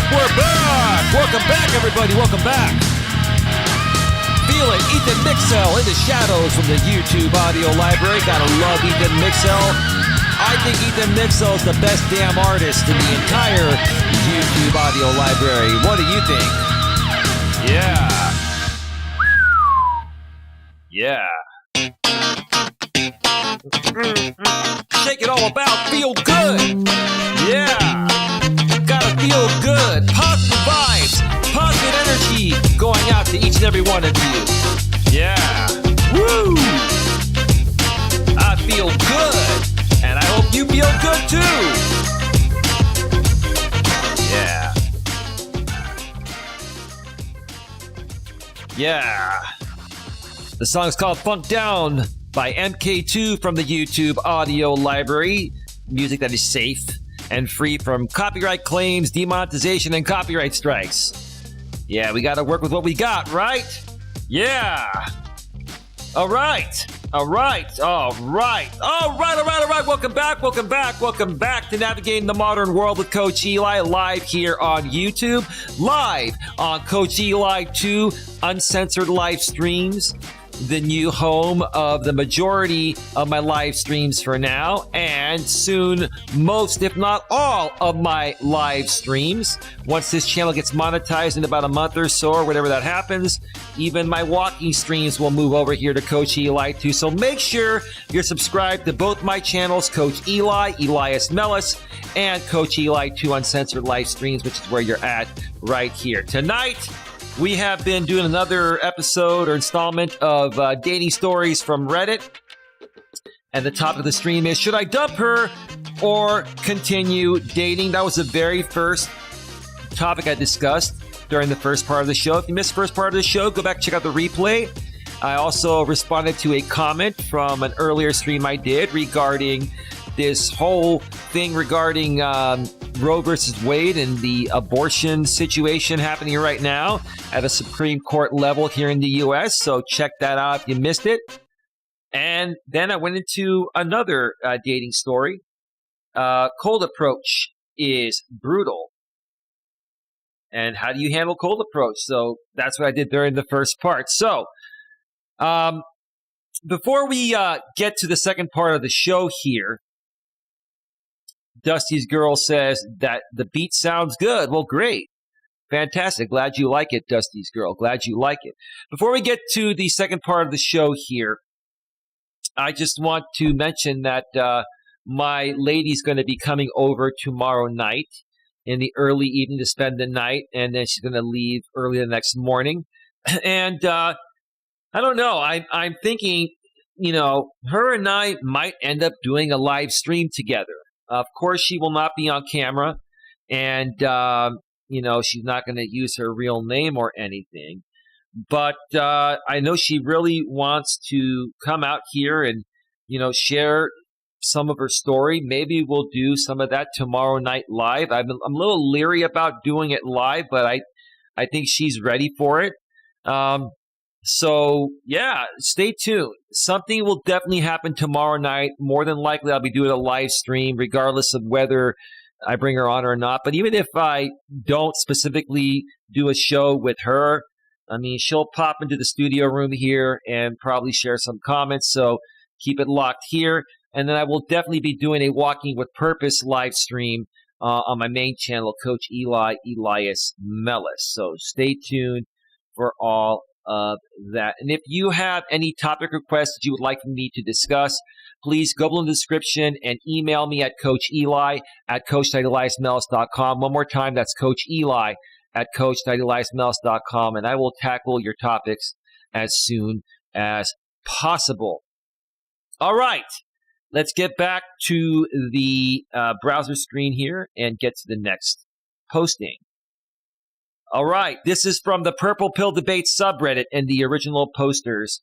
We're back! Welcome back, everybody. Welcome back. Feel it. Ethan Mixell in the shadows from the YouTube audio library. Gotta love Ethan Mixell. I think Ethan Mixell is the best damn artist in the entire YouTube audio library. What do you think? Yeah. Yeah. Shake it all about. Feel good. Yeah. Gotta feel good. Positive vibes. Positive energy going out to each and every one of you. Yeah. Woo. I feel good. And I hope you feel good too. Yeah. Yeah. The song is called Funk Down by MK2 from the YouTube audio library. Music that is safe and free from copyright claims, demonetization, and copyright strikes. Yeah, we got to work with what we got, right? Yeah. All right. Welcome back to Navigating the Modern World with Coach Eli, live here on YouTube, live on Coach Eli 2 Uncensored Live Streams, the new home of the majority of my live streams for now, and soon most, if not all, of my live streams. Once this channel gets monetized in about a month or so, or whatever that happens, even my walking streams will move over here to Coach Eli 2. So make sure you're subscribed to both my channels, Coach Eli, Elias Melas, and Coach Eli 2 Uncensored Live Streams, which is where you're at right here. Tonight, we have been doing another episode or installment of dating stories from Reddit. And the topic of the stream is, should I dump her or continue dating? That was the very first topic I discussed during the first part of the show. If you missed the first part of the show, go back and check out the replay. I also responded to a comment from an earlier stream I did regarding this whole thing regarding Roe versus Wade and the abortion situation happening right now at a Supreme Court level here in the U.S. So check that out if you missed it. And then I went into another dating story. Cold approach is brutal. And how do you handle cold approach? So that's what I did during the first part. So before we get to the second part of the show here, Dusty's girl says that the beat sounds good. Well, great. Fantastic. Glad you like it, Dusty's girl. Glad you like it. Before we get to the second part of the show here, I just want to mention that my lady's going to be coming over tomorrow night in the early evening to spend the night, and then she's going to leave early the next morning. And I don't know. I'm thinking, her and I might end up doing a live stream together. Of course, she will not be on camera, and, she's not going to use her real name or anything. But I know she really wants to come out here and, share some of her story. Maybe we'll do some of that tomorrow night live. I'm a little leery about doing it live, but I think she's ready for it. So, yeah, stay tuned. Something will definitely happen tomorrow night. More than likely, I'll be doing a live stream, regardless of whether I bring her on or not. But even if I don't specifically do a show with her, I mean, she'll pop into the studio room here and probably share some comments. So keep it locked here. And then I will definitely be doing a Walking with Purpose live stream on my main channel, Coach Eli, Elias Melas. So stay tuned for all of that. And if you have any topic requests that you would like me to discuss, please go below in the description and email me at coach.eli@coach.eliasmelas.com. One more time, that's Coach Eli at coach.eliasmelas.com, and I will tackle your topics as soon as possible. All right, let's get back to the browser screen here and get to the next posting. All right, this is from the Purple Pill Debate subreddit, and the original poster's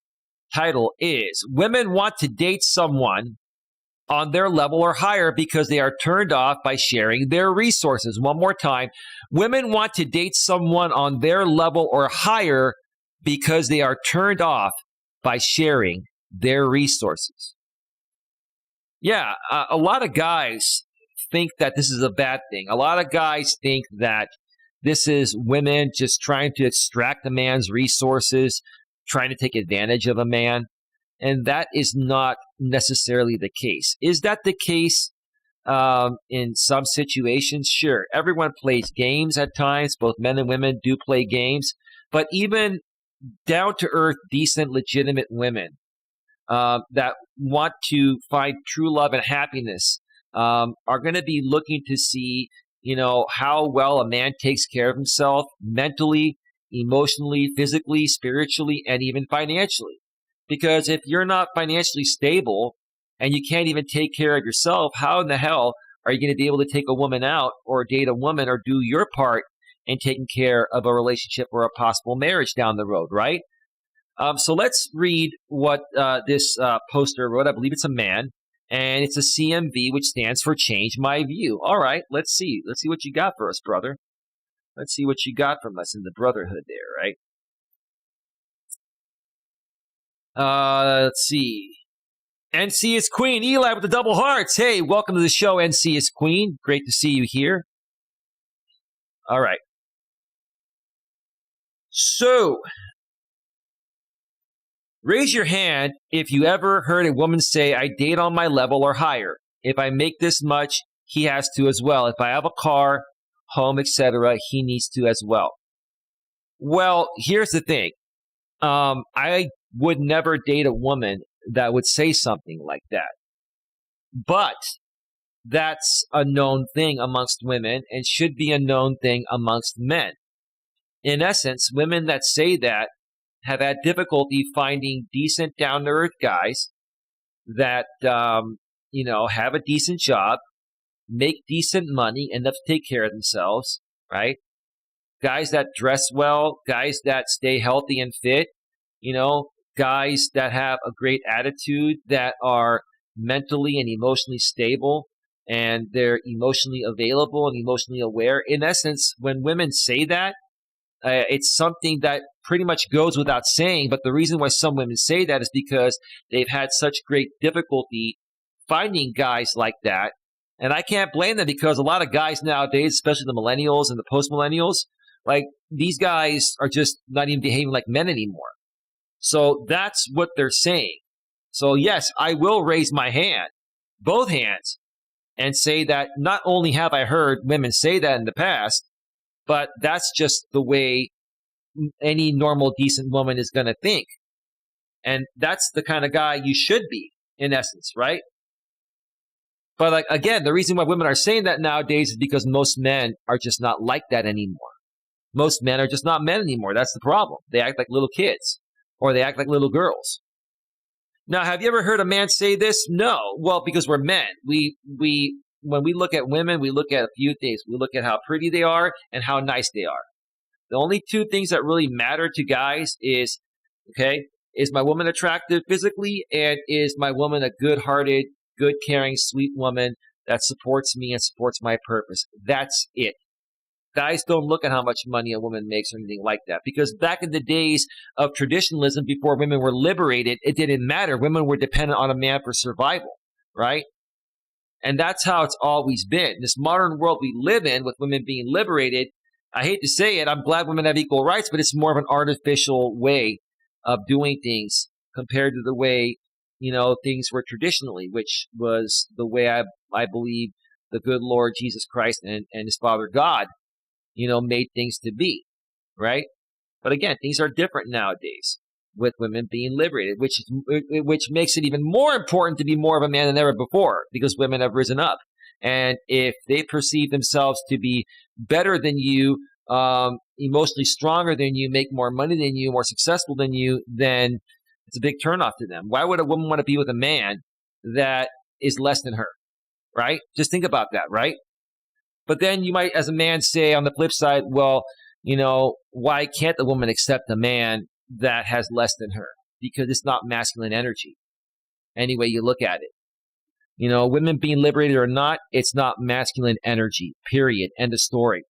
title is, Women Want to Date Someone on Their Level or Higher Because They Are Turned Off by Sharing Their Resources. One more time, women want to date someone on their level or higher because they are turned off by sharing their resources. Yeah, a lot of guys think that this is a bad thing. A lot of guys think that This is women just trying to extract a man's resources, trying to take advantage of a man. And that is not necessarily the case. Is that the case in some situations? Sure. Everyone plays games at times. Both men and women do play games. But even down-to-earth, decent, legitimate women that want to find true love and happiness are going to be looking to see, how well a man takes care of himself mentally, emotionally, physically, spiritually, and even financially. Because if you're not financially stable and you can't even take care of yourself, how in the hell are you going to be able to take a woman out or date a woman or do your part in taking care of a relationship or a possible marriage down the road, right? So let's read what this poster wrote. I believe it's a man, and it's a CMV, which stands for Change My View. All right, let's see. Let's see what you got for us, brother. Let's see what you got from us in the brotherhood there, right? Let's see. NC is Queen. Eli with the double hearts. Hey, welcome to the show, NC is Queen. Great to see you here. All right. So, raise your hand if you ever heard a woman say, I date on my level or higher. If I make this much, he has to as well. If I have a car, home, etc., he needs to as well. Well, here's the thing. I would never date a woman that would say something like that. But that's a known thing amongst women and should be a known thing amongst men. In essence, women that say that have had difficulty finding decent, down-to-earth guys that, have a decent job, make decent money, enough to take care of themselves, right? Guys that dress well, guys that stay healthy and fit, guys that have a great attitude, that are mentally and emotionally stable, and they're emotionally available and emotionally aware. In essence, when women say that, it's something that pretty much goes without saying, but the reason why some women say that is because they've had such great difficulty finding guys like that. And I can't blame them, because a lot of guys nowadays, especially the millennials and the post-millennials, like, these guys are just not even behaving like men anymore. So that's what they're saying. So yes, I will raise my hand, both hands, and say that not only have I heard women say that in the past, but that's just the way any normal, decent woman is going to think. And that's the kind of guy you should be, in essence, right? But again, the reason why women are saying that nowadays is because most men are just not like that anymore. Most men are just not men anymore. That's the problem. They act like little kids, or they act like little girls. Now, have you ever heard a man say this? No. Well, because we're men. When we look at women, we look at a few things. We look at how pretty they are and how nice they are. The only two things that really matter to guys is my woman attractive physically, and is my woman a good-hearted, good, caring, sweet woman that supports me and supports my purpose. That's it. Guys don't look at how much money a woman makes or anything like that, because back in the days of traditionalism, before women were liberated, it didn't matter. Women were dependent on a man for survival, right? And that's how it's always been. This modern world we live in, with women being liberated, I hate to say it, I'm glad women have equal rights, but it's more of an artificial way of doing things compared to the way, things were traditionally, which was the way I believe the good Lord Jesus Christ and his Father God, made things to be, right? But again, things are different nowadays with women being liberated, which makes it even more important to be more of a man than ever before, because women have risen up. And if they perceive themselves to be better than you, emotionally stronger than you, make more money than you, more successful than you, then it's a big turnoff to them. Why would a woman want to be with a man that is less than her, right? Just think about that, right? But then you might, as a man, say on the flip side, well, why can't the woman accept a man that has less than her? Because it's not masculine energy. Any way you look at it. Women being liberated or not, it's not masculine energy, period. End of story.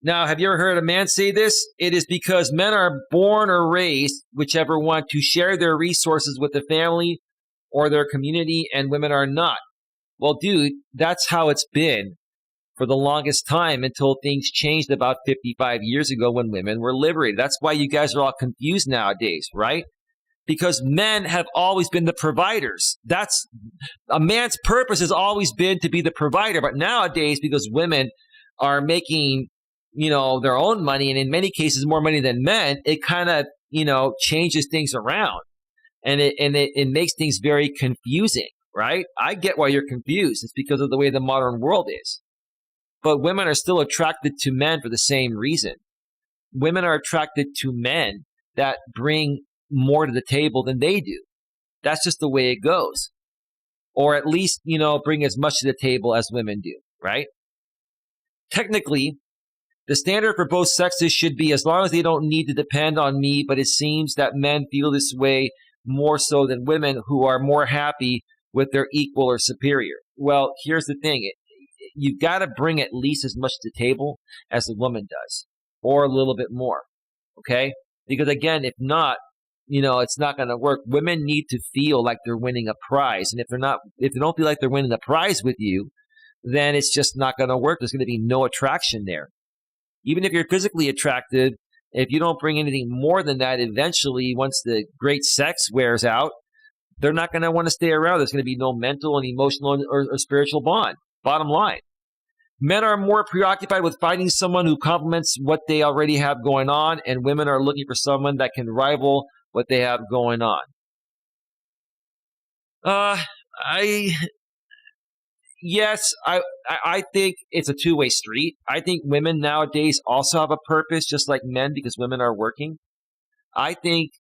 Now, have you ever heard a man say this? It is because men are born or raised, whichever one, to share their resources with the family or their community, and women are not. Well, dude, that's how it's been for the longest time until things changed about 55 years ago when women were liberated. That's why you guys are all confused nowadays, right? Because men have always been the providers. That's a man's purpose has always been to be the provider. But nowadays, because women are making, their own money, and in many cases more money than men, it kind of, changes things around, and it makes things very confusing, right? I get why you're confused. It's because of the way the modern world is. But women are still attracted to men for the same reason. Women are attracted to men that bring more to the table than they do. That's just the way it goes. Or at least, bring as much to the table as women do, right? Technically, the standard for both sexes should be as long as they don't need to depend on me, but it seems that men feel this way more so than women who are more happy with their equal or superior. Well, here's the thing. You've got to bring at least as much to the table as the woman does, or a little bit more, okay? Because again, if not, it's not going to work. Women need to feel like they're winning a prize, and if they don't feel like they're winning a prize with you, then it's just not going to work. There's going to be no attraction there. Even if you're physically attractive, if you don't bring anything more than that, eventually, once the great sex wears out, they're not going to want to stay around. There's going to be no mental and emotional or spiritual bond. Bottom line. Men are more preoccupied with finding someone who complements what they already have going on, and women are looking for someone that can rival what they have going on. Yes, I think it's a two-way street. I think women nowadays also have a purpose, just like men, because women are working. I think,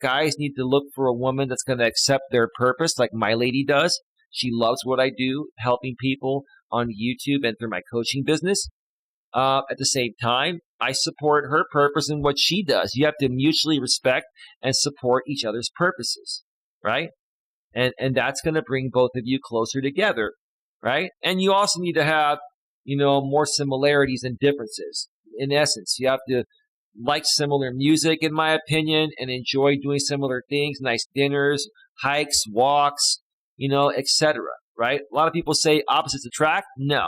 guys need to look for a woman that's going to accept their purpose, like my lady does. She loves what I do, helping people on YouTube and through my coaching business. At the same time, I support her purpose and what she does. You have to mutually respect and support each other's purposes, right? And that's going to bring both of you closer together, right? And you also need to have, more similarities than differences. In essence, you have to like similar music, in my opinion, and enjoy doing similar things, nice dinners, hikes, walks, etc., right? A lot of people say opposites attract. No,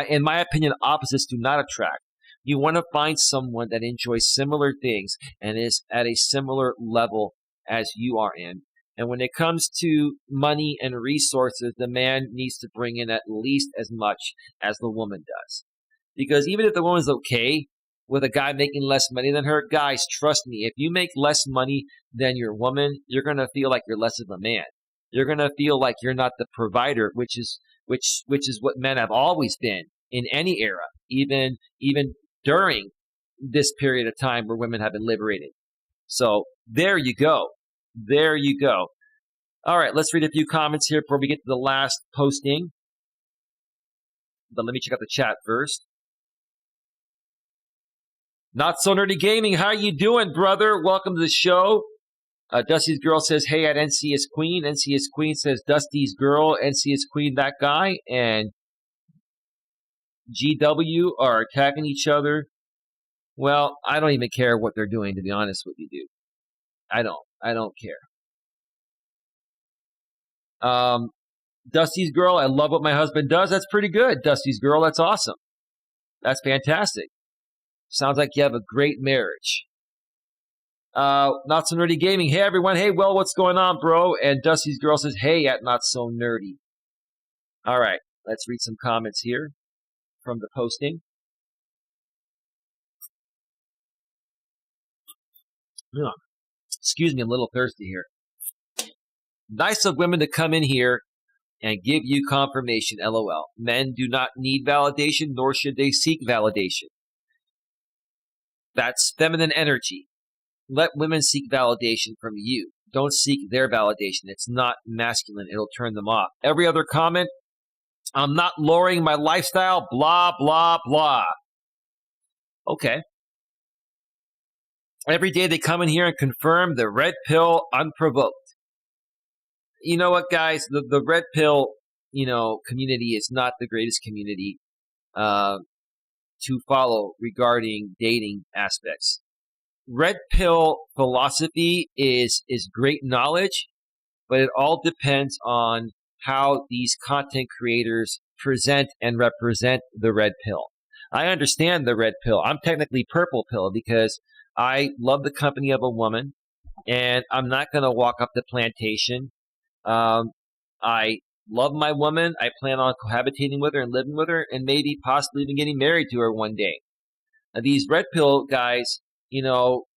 in my opinion, opposites do not attract. You want to find someone that enjoys similar things and is at a similar level as you are in. And when it comes to money and resources, the man needs to bring in at least as much as the woman does. Because even if the woman's okay with a guy making less money than her, guys, trust me, if you make less money than your woman, you're going to feel like you're less of a man. You're going to feel like you're not the provider, which is what men have always been in any era, even during this period of time where women have been liberated. So there you go. There you go. All right, let's read a few comments here before we get to the last posting. But let me check out the chat first. Not So Nerdy Gaming, how you doing, brother? Welcome to the show. Dusty's Girl says, hey, at NC is Queen. NC is Queen says, Dusty's Girl, NC is Queen, that guy. And GW are attacking each other. Well, I don't even care what they're doing, to be honest with you, dude. I don't care. Dusty's Girl, I love what my husband does. That's pretty good, Dusty's Girl. That's awesome. That's fantastic. Sounds like you have a great marriage. Not So Nerdy Gaming. Hey, everyone. Hey, well, what's going on, bro? And Dusty's Girl says, hey, at Not So Nerdy. All right, let's read some comments here from the posting. Excuse me, I'm a little thirsty here. Nice of women to come in here and give you confirmation, LOL. Men do not need validation, nor should they seek validation. That's feminine energy. Let women seek validation from you. Don't seek their validation. It's not masculine. It'll turn them off. Every other comment, I'm not lowering my lifestyle, blah, blah, blah. Okay. Every day they come in here and confirm the red pill unprovoked. You know what, guys? The red pill, community is not the greatest community to follow regarding dating aspects. Red pill philosophy is great knowledge, but it all depends on how these content creators present and represent the red pill. I understand the red pill. I'm technically purple pill because I love the company of a woman, and I'm not going to walk up the plantation. I love my woman. I plan on cohabitating with her and living with her and maybe possibly even getting married to her one day. Now, these red pill guys,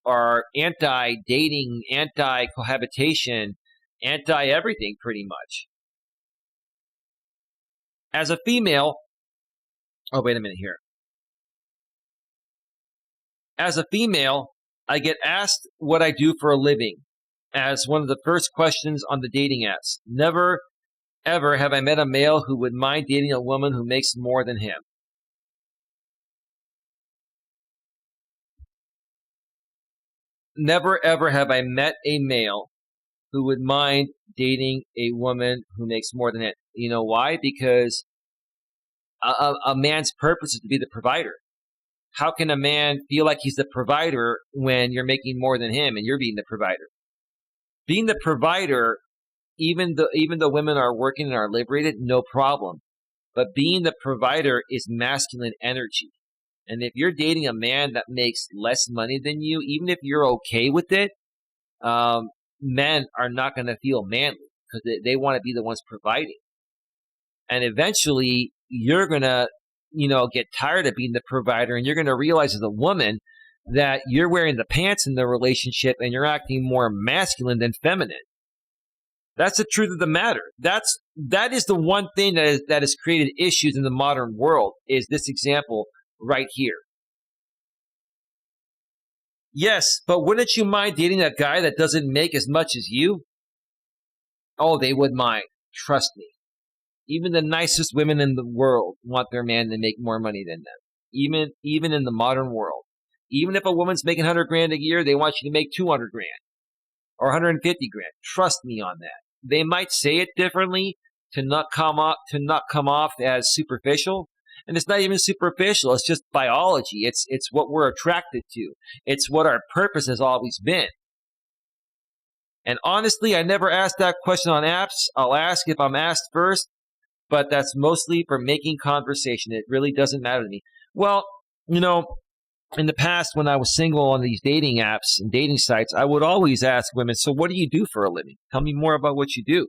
are anti-dating, anti-cohabitation, anti-everything pretty much. As a female, oh, wait a minute here. As a female, I get asked what I do for a living as one of the first questions on the dating apps. Never, ever have I met a male who would mind dating a woman who makes more than him. Never, ever have I met a male who would mind dating a woman who makes more than him. You know why? Because a man's purpose is to be the provider. How can a man feel like he's the provider when you're making more than him and you're being the provider? Being the provider, even though women are working and are liberated, no problem. But being the provider is masculine energy. And if you're dating a man that makes less money than you, even if you're okay with it, men are not going to feel manly because they want to be the ones providing. And eventually, you're going to, get tired of being the provider, and you're going to realize as a woman that you're wearing the pants in the relationship and you're acting more masculine than feminine. That's the truth of the matter. That is the one thing that has created issues in the modern world, is this example right here. Yes, but wouldn't you mind dating a guy that doesn't make as much as you? Oh, they would mind. Trust me. Even the nicest women in the world want their man to make more money than them. Even in the modern world. Even if a woman's making $100,000 a year, they want you to make $200,000 or $150,000. Trust me on that. They might say it differently to not come off as superficial. And it's not even superficial. It's just biology. It's what we're attracted to. It's what our purpose has always been. And honestly, I never ask that question on apps. I'll ask if I'm asked first, but that's mostly for making conversation. It really doesn't matter to me. Well, in the past when I was single on these dating apps and dating sites, I would always ask women, so what do you do for a living? Tell me more about what you do.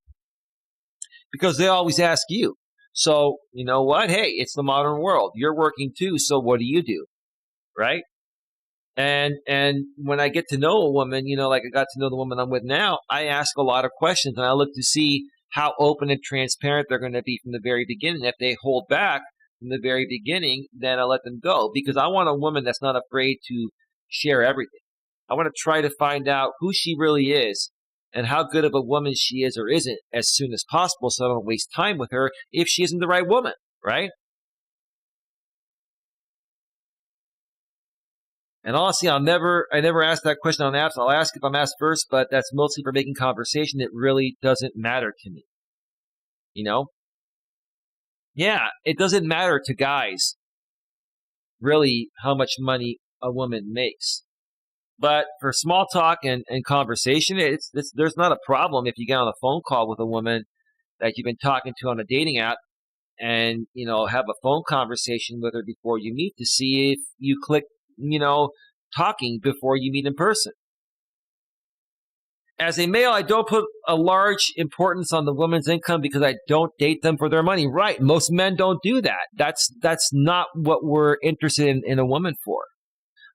Because they always ask you. So, you know what? Hey, it's the modern world. You're working too, so what do you do? Right? And when I get to know a woman, like I got to know the woman I'm with now, I ask a lot of questions and I look to see how open and transparent they're going to be from the very beginning. If they hold back from the very beginning, then I let them go, because I want a woman that's not afraid to share everything. I want to try to find out who she really is and how good of a woman she is or isn't as soon as possible, so I don't waste time with her if she isn't the right woman, right? And honestly, I never ask that question on apps. I'll ask if I'm asked first, but that's mostly for making conversation. It really doesn't matter to me. Yeah, it doesn't matter to guys, really, how much money a woman makes. But for small talk and conversation, there's not a problem if you get on a phone call with a woman that you've been talking to on a dating app and, have a phone conversation with her before you meet to see if you click, talking before you meet in person. As a male, I don't put a large importance on the woman's income because I don't date them for their money. Right. Most men don't do that. That's not what we're interested in a woman for.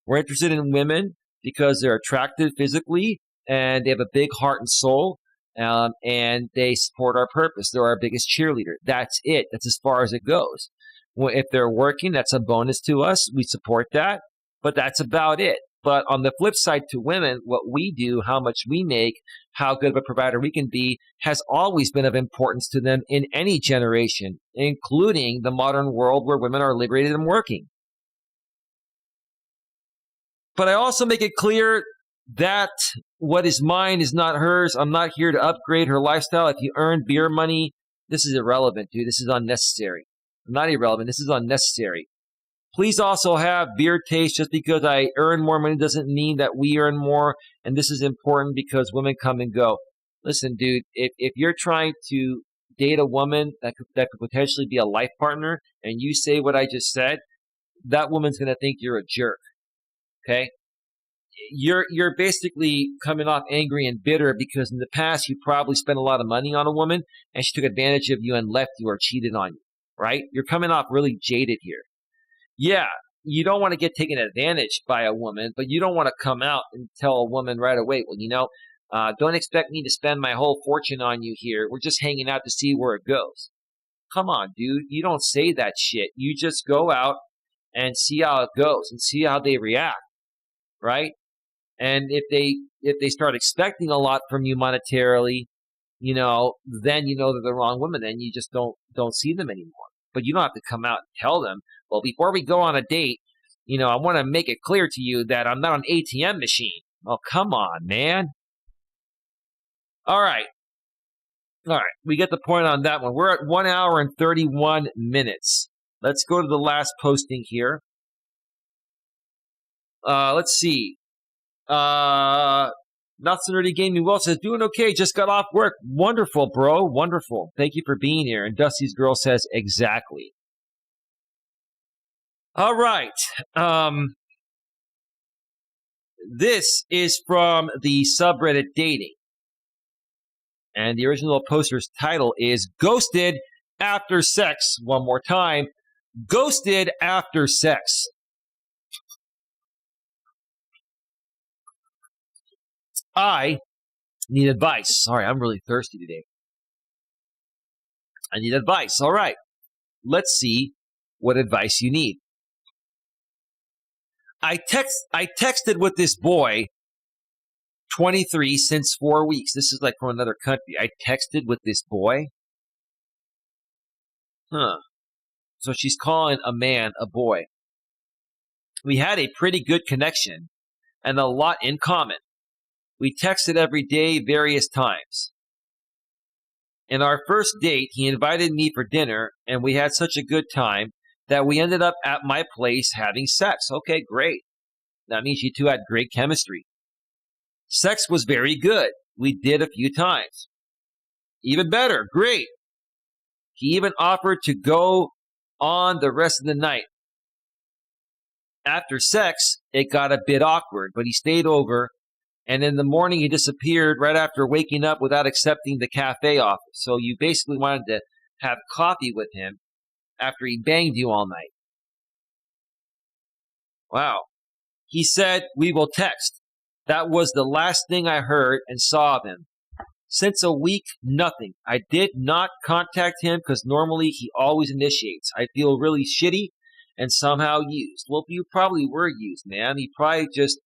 We're interested in women because they're attractive physically and they have a big heart and soul, and they support our purpose. They're our biggest cheerleader. That's it. That's as far as it goes. Well, if they're working, that's a bonus to us. We support that, but that's about it. But on the flip side to women, what we do, how much we make, how good of a provider we can be, has always been of importance to them in any generation, including the modern world where women are liberated and working. But I also make it clear that what is mine is not hers. I'm not here to upgrade her lifestyle. If you earn beer money, this is irrelevant, dude. This is unnecessary. Not irrelevant. This is unnecessary. Please also have beer taste. Just because I earn more money doesn't mean that we earn more. And this is important because women come and go. Listen, dude, if you're trying to date a woman that could potentially be a life partner, and you say what I just said, that woman's going to think you're a jerk. Okay? You're basically coming off angry and bitter because in the past you probably spent a lot of money on a woman and she took advantage of you and left you or cheated on you, right? You're coming off really jaded here. Yeah, you don't want to get taken advantage by a woman, but you don't want to come out and tell a woman right away, well, don't expect me to spend my whole fortune on you here. We're just hanging out to see where it goes. Come on, dude. You don't say that shit. You just go out and see how it goes and see how they react, right? And if they start expecting a lot from you monetarily, then you know they're the wrong woman. Then you just don't see them anymore. But you don't have to come out and tell them, well, before we go on a date, I want to make it clear to you that I'm not an ATM machine. Oh, come on, man. All right. We get the point on that one. We're at 1 hour and 31 minutes. Let's go to the last posting here. Let's see. Not so nerdy gaming. Will says, doing okay. Just got off work. Wonderful, bro. Wonderful. Thank you for being here. And Dusty's girl says, exactly. All right. This is from the subreddit dating. And the original poster's title is Ghosted After Sex. One more time. Ghosted After Sex. I need advice. Sorry, I'm really thirsty today. I need advice. All right. Let's see what advice you need. I texted with this boy, 23, since 4 weeks. This is like from another country. I texted with this boy? So she's calling a man a boy. We had a pretty good connection and a lot in common. We texted every day, various times. In our first date, he invited me for dinner, and we had such a good time that we ended up at my place having sex. Okay, great. That means you two had great chemistry. Sex was very good. We did a few times. Even better, great. He even offered to go on the rest of the night. After sex, it got a bit awkward, but he stayed over. And in the morning, he disappeared right after waking up without accepting the cafe offer. So you basically wanted to have coffee with him after he banged you all night. Wow. He said, we will text. That was the last thing I heard and saw of him. Since a week, nothing. I did not contact him because normally he always initiates. I feel really shitty and somehow used. Well, you probably were used, man. He probably just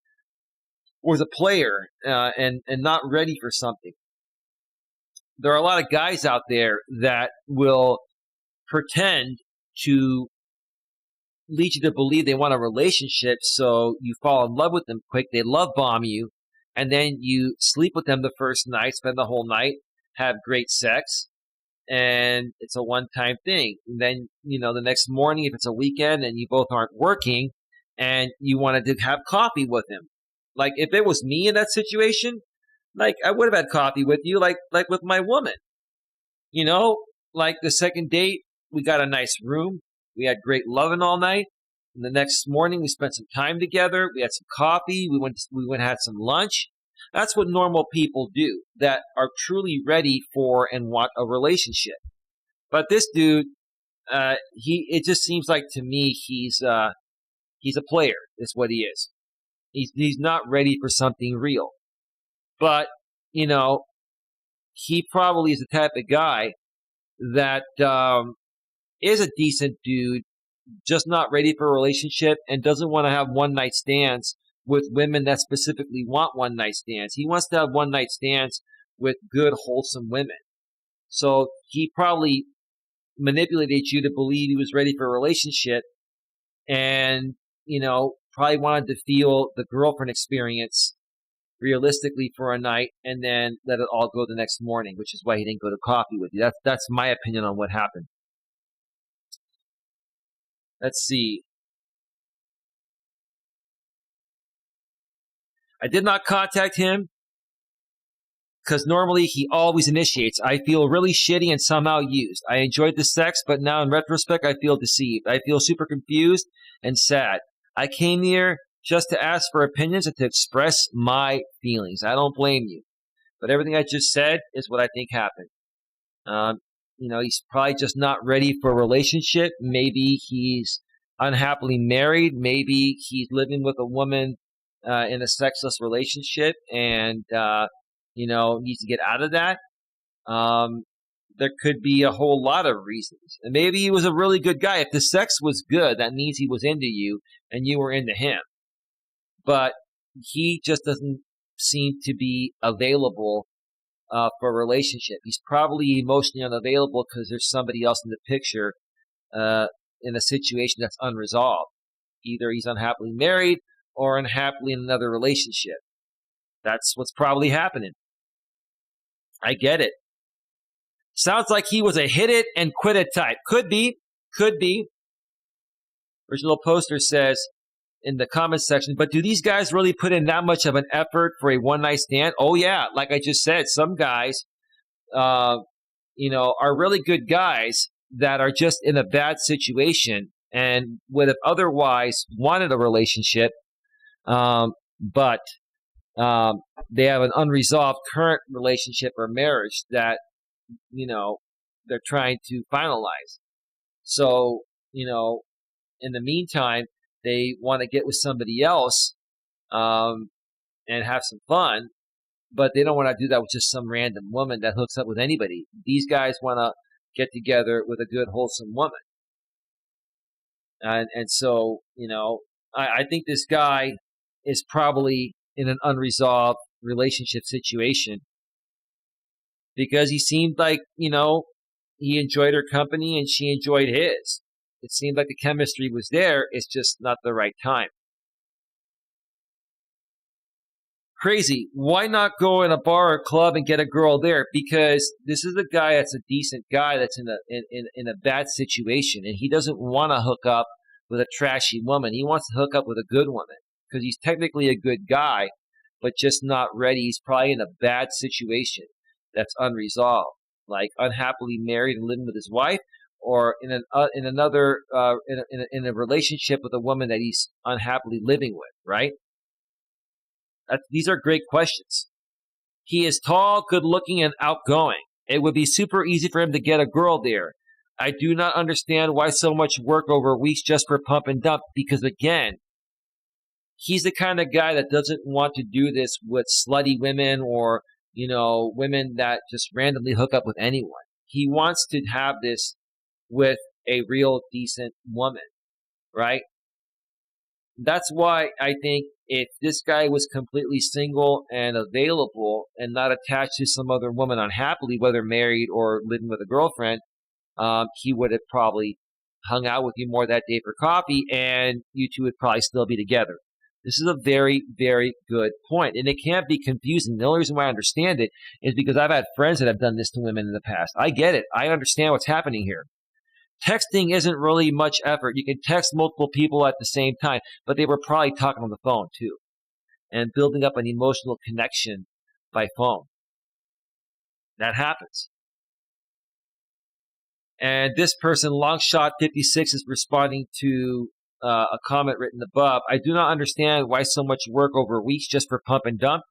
was a player and not ready for something. There are a lot of guys out there that will pretend to lead you to believe they want a relationship, so you fall in love with them quick. They love bomb you, and then you sleep with them the first night, spend the whole night, have great sex, and it's a one-time thing. And then, the next morning, if it's a weekend and you both aren't working, and you wanted to have coffee with him. Like, if it was me in that situation, like, I would have had coffee with you, like with my woman. Like the second date, we got a nice room. We had great loving all night. And the next morning, we spent some time together. We had some coffee. We went and had some lunch. That's what normal people do that are truly ready for and want a relationship. But this dude, it just seems like to me he's a player. Is what he is. He's not ready for something real. But he probably is the type of guy that is a decent dude, just not ready for a relationship and doesn't want to have one-night stands with women that specifically want one-night stands. He wants to have one-night stands with good, wholesome women. So he probably manipulated you to believe he was ready for a relationship and, probably wanted to feel the girlfriend experience realistically for a night and then let it all go the next morning, which is why he didn't go to coffee with you. That's my opinion on what happened. Let's see. I did not contact him because normally he always initiates. I feel really shitty and somehow used. I enjoyed the sex, but now in retrospect, I feel deceived. I feel super confused and sad. I came here just to ask for opinions and to express my feelings. I don't blame you. But everything I just said is what I think happened. He's probably just not ready for a relationship. Maybe he's unhappily married. Maybe he's living with a woman in a sexless relationship and, needs to get out of that. There could be a whole lot of reasons. And maybe he was a really good guy. If the sex was good, that means he was into you and you were into him. But he just doesn't seem to be available for a relationship. He's probably emotionally unavailable because there's somebody else in the picture in a situation that's unresolved. Either he's unhappily married or unhappily in another relationship. That's what's probably happening. I get it. Sounds like he was a hit it and quit it type. Could be. Original poster says in the comments section, but do these guys really put in that much of an effort for a one-night stand? Oh, yeah. Like I just said, some guys, are really good guys that are just in a bad situation and would have otherwise wanted a relationship, but they have an unresolved current relationship or marriage that, they're trying to finalize. So, in the meantime, they want to get with somebody else and have some fun, but they don't want to do that with just some random woman that hooks up with anybody. These guys want to get together with a good, wholesome woman. And so, I think this guy is probably in an unresolved relationship situation because he seemed like, he enjoyed her company and she enjoyed his. It seemed like the chemistry was there. It's just not the right time. Crazy. Why not go in a bar or club and get a girl there? Because this is a guy that's a decent guy that's in a bad situation, and he doesn't want to hook up with a trashy woman. He wants to hook up with a good woman because he's technically a good guy, but just not ready. He's probably in a bad situation that's unresolved, like unhappily married and living with his wife, or in a relationship with a woman that he's unhappily living with, right? These are great questions. He is tall, good-looking, and outgoing. It would be super easy for him to get a girl there. I do not understand why so much work over weeks just for pump and dump, because, again, he's the kind of guy that doesn't want to do this with slutty women or, women that just randomly hook up with anyone. He wants to have this with a real decent woman, right? That's why I think if this guy was completely single and available and not attached to some other woman unhappily, whether married or living with a girlfriend, he would have probably hung out with you more that day for coffee and you two would probably still be together. This is a very, very good point. And it can't be confusing. The only reason why I understand it is because I've had friends that have done this to women in the past. I get it. I understand what's happening here. Texting isn't really much effort. You can text multiple people at the same time, but they were probably talking on the phone too and building up an emotional connection by phone. That happens. And this person, Longshot56, is responding to a comment written above. I do not understand why so much work over weeks just for pump and dump.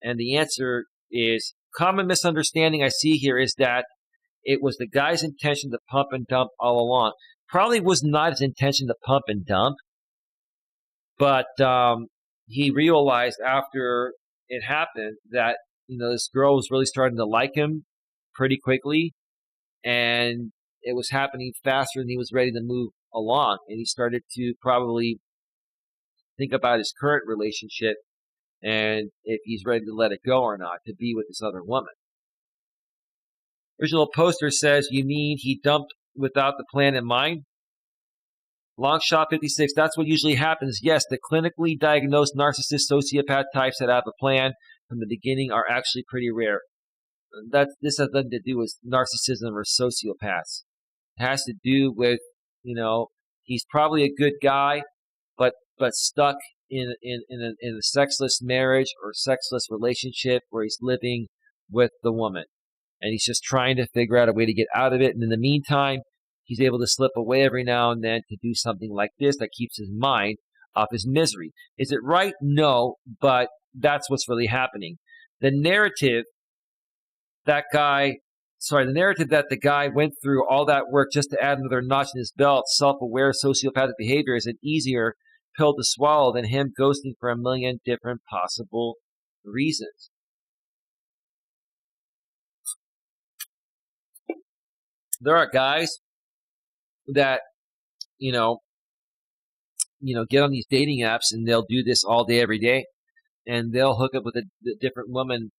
And the answer is, common misunderstanding I see here is that it was the guy's intention to pump and dump all along. Probably was not his intention to pump and dump, but he realized after it happened that this girl was really starting to like him pretty quickly, and it was happening faster than he was ready to move along. And he started to probably think about his current relationship and if he's ready to let it go or not to be with this other woman. Original poster says, you mean he dumped without the plan in mind? Longshot56, that's what usually happens. Yes, the clinically diagnosed narcissist sociopath types that have a plan from the beginning are actually pretty rare. This has nothing to do with narcissism or sociopaths. It has to do with, he's probably a good guy, but stuck in a sexless marriage or sexless relationship where he's living with the woman. And he's just trying to figure out a way to get out of it. And in the meantime, he's able to slip away every now and then to do something like this that keeps his mind off his misery. Is it right? No, but that's what's really happening. The narrative that the guy went through all that work just to add another notch in his belt, self-aware sociopathic behavior, is an easier pill to swallow than him ghosting for a million different possible reasons. There are guys that, get on these dating apps and they'll do this all day, every day. And they'll hook up with a different woman,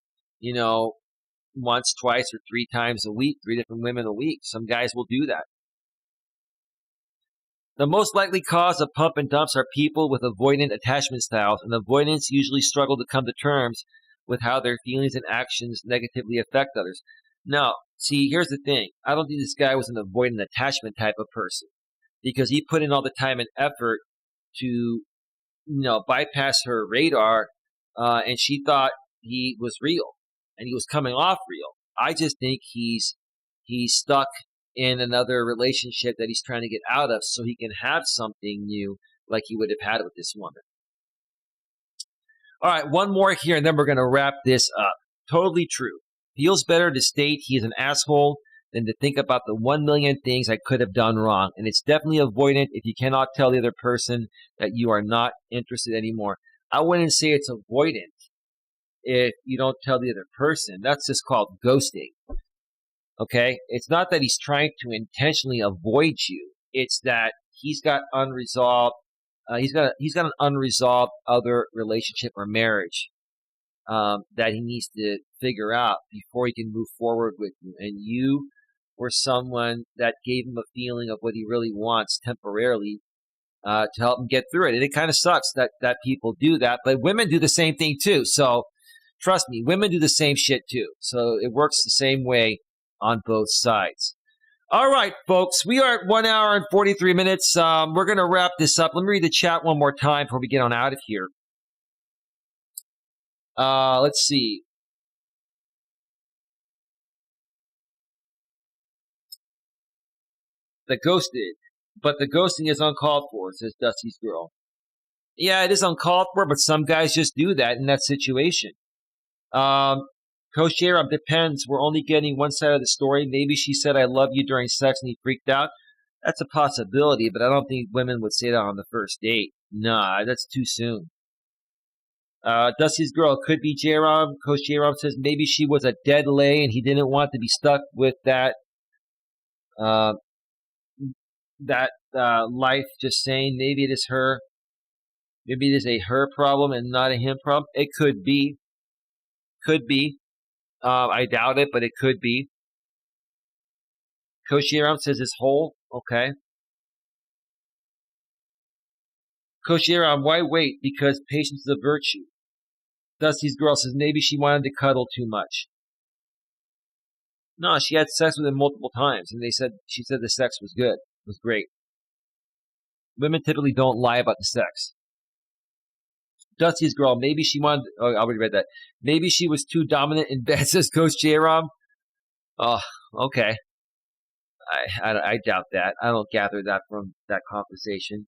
once, twice, or 3 times a week, 3 different women a week. Some guys will do that. The most likely cause of pump and dumps are people with avoidant attachment styles, and avoidants usually struggle to come to terms with how their feelings and actions negatively affect others. Now, see, here's the thing. I don't think this guy was an avoidant attachment type of person, because he put in all the time and effort to, bypass her radar, and she thought he was real, and he was coming off real. I just think he's stuck in another relationship that he's trying to get out of so he can have something new like he would have had with this woman. All right, one more here, and then we're going to wrap this up. Totally true. Feels better to state he is an asshole than to think about the 1 million things I could have done wrong. And it's definitely avoidant if you cannot tell the other person that you are not interested anymore. I wouldn't say it's avoidant if you don't tell the other person. That's just called ghosting. Okay? It's not that he's trying to intentionally avoid you. It's that he's got unresolved. He's got an unresolved other relationship or marriage that he needs to figure out before he can move forward with you. And you were someone that gave him a feeling of what he really wants temporarily to help him get through it. And it kind of sucks that people do that, but women do the same thing too. So trust me, women do the same shit too. So it works the same way on both sides. All right, folks, we are at 1 hour and 43 minutes. We're going to wrap this up. Let me read the chat one more time before we get on out of here. Let's see. The ghosting is uncalled for, says Dusty's girl. Yeah, it is uncalled for, but some guys just do that in that situation. Coach Eli, depends. We're only getting one side of the story. Maybe she said, I love you during sex and he freaked out. That's a possibility, but I don't think women would say that on the first date. Nah, that's too soon. Dusty's girl, could be J-Rom. Coach J-Rom says maybe she was a dead lay and he didn't want to be stuck with that life. Just saying, maybe it is her. Maybe it is a her problem and not a him problem. It could be. Could be. I doubt it, but it could be. Coach J-Rom says it's whole. Okay. Coach J-Rom, why wait? Because patience is a virtue. Dusty's girl says maybe she wanted to cuddle too much. No, she had sex with him multiple times, and she said the sex was good. It was great. Women typically don't lie about the sex. Dusty's girl, maybe she wanted. Oh, I already read that. Maybe she was too dominant in bed, says Coach J-Rom. Oh, okay. I doubt that. I don't gather that from that conversation.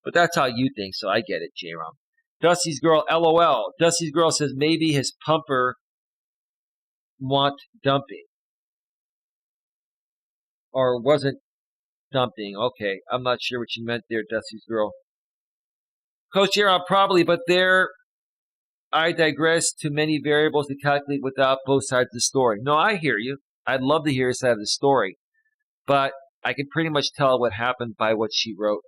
But that's how you think, so I get it, J-Rom. Dusty's girl, LOL. Dusty's girl says maybe his pumper want dumping. Or wasn't dumping. Okay, I'm not sure what you meant there, Dusty's girl. Coach J-Rom, probably, but there I digress to many variables to calculate without both sides of the story. No, I hear you. I'd love to hear his side of the story. But I can pretty much tell what happened by what she wrote.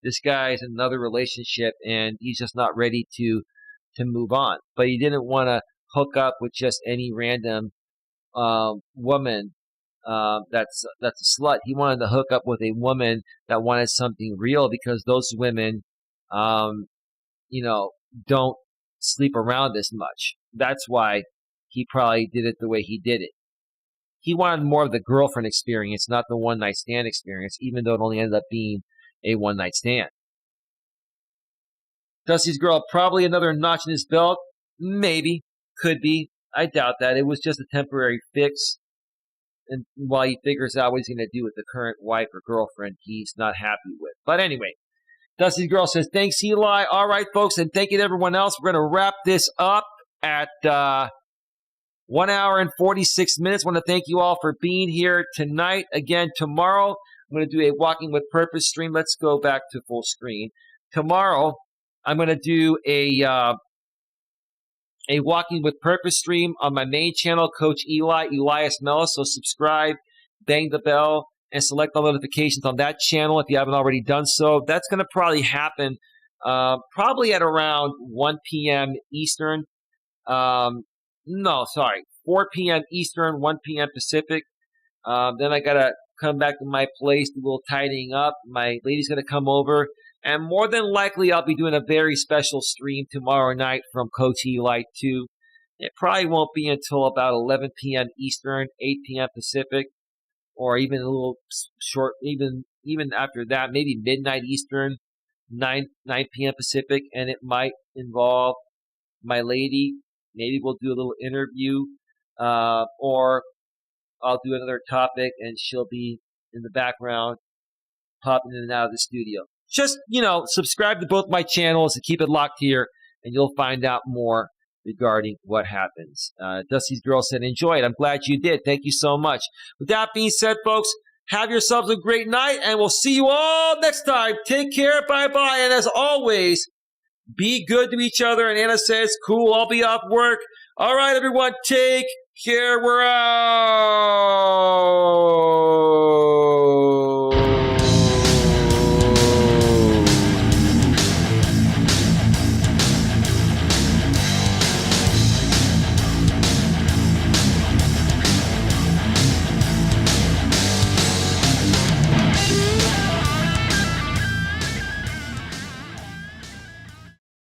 This guy's in another relationship, and he's just not ready to move on. But he didn't want to hook up with just any random woman that's a slut. He wanted to hook up with a woman that wanted something real, because those women, don't sleep around as much. That's why he probably did it the way he did it. He wanted more of the girlfriend experience, not the one-night stand experience, even though it only ended up being a one-night stand. Dusty's girl, probably another notch in his belt. Maybe. Could be. I doubt that. It was just a temporary fix. And while he figures out what he's going to do with the current wife or girlfriend he's not happy with. But anyway, Dusty's Girl says, thanks, Eli. All right, folks, and thank you to everyone else. We're going to wrap this up at 1 hour and 46 minutes. I want to thank you all for being here tonight. Again, tomorrow, I'm going to do a Walking with Purpose stream. Let's go back to full screen. Tomorrow, I'm going to do a Walking with Purpose stream on my main channel, Coach Eli, Elias Melas. So subscribe, bang the bell, and select all notifications on that channel if you haven't already done so. That's going to probably happen probably at around 1 p.m. Eastern. 4 p.m. Eastern, 1 p.m. Pacific. Then I got to come back to my place, do a little tidying up. My lady's going to come over. And more than likely, I'll be doing a very special stream tomorrow night from Coach Eli too. It probably won't be until about 11 p.m. Eastern, 8 p.m. Pacific, or even a little short, even after that, maybe midnight Eastern, 9 p.m. Pacific, and it might involve my lady. Maybe we'll do a little interview, or I'll do another topic, and she'll be in the background, popping in and out of the studio. Just, subscribe to both my channels and keep it locked here, and you'll find out more regarding what happens. Dusty's Girl said, enjoy it. I'm glad you did. Thank you so much. With that being said, folks, have yourselves a great night, and we'll see you all next time. Take care. Bye-bye. And as always, be good to each other. And Anna says, cool, I'll be off work. All right, everyone, take care. We're out.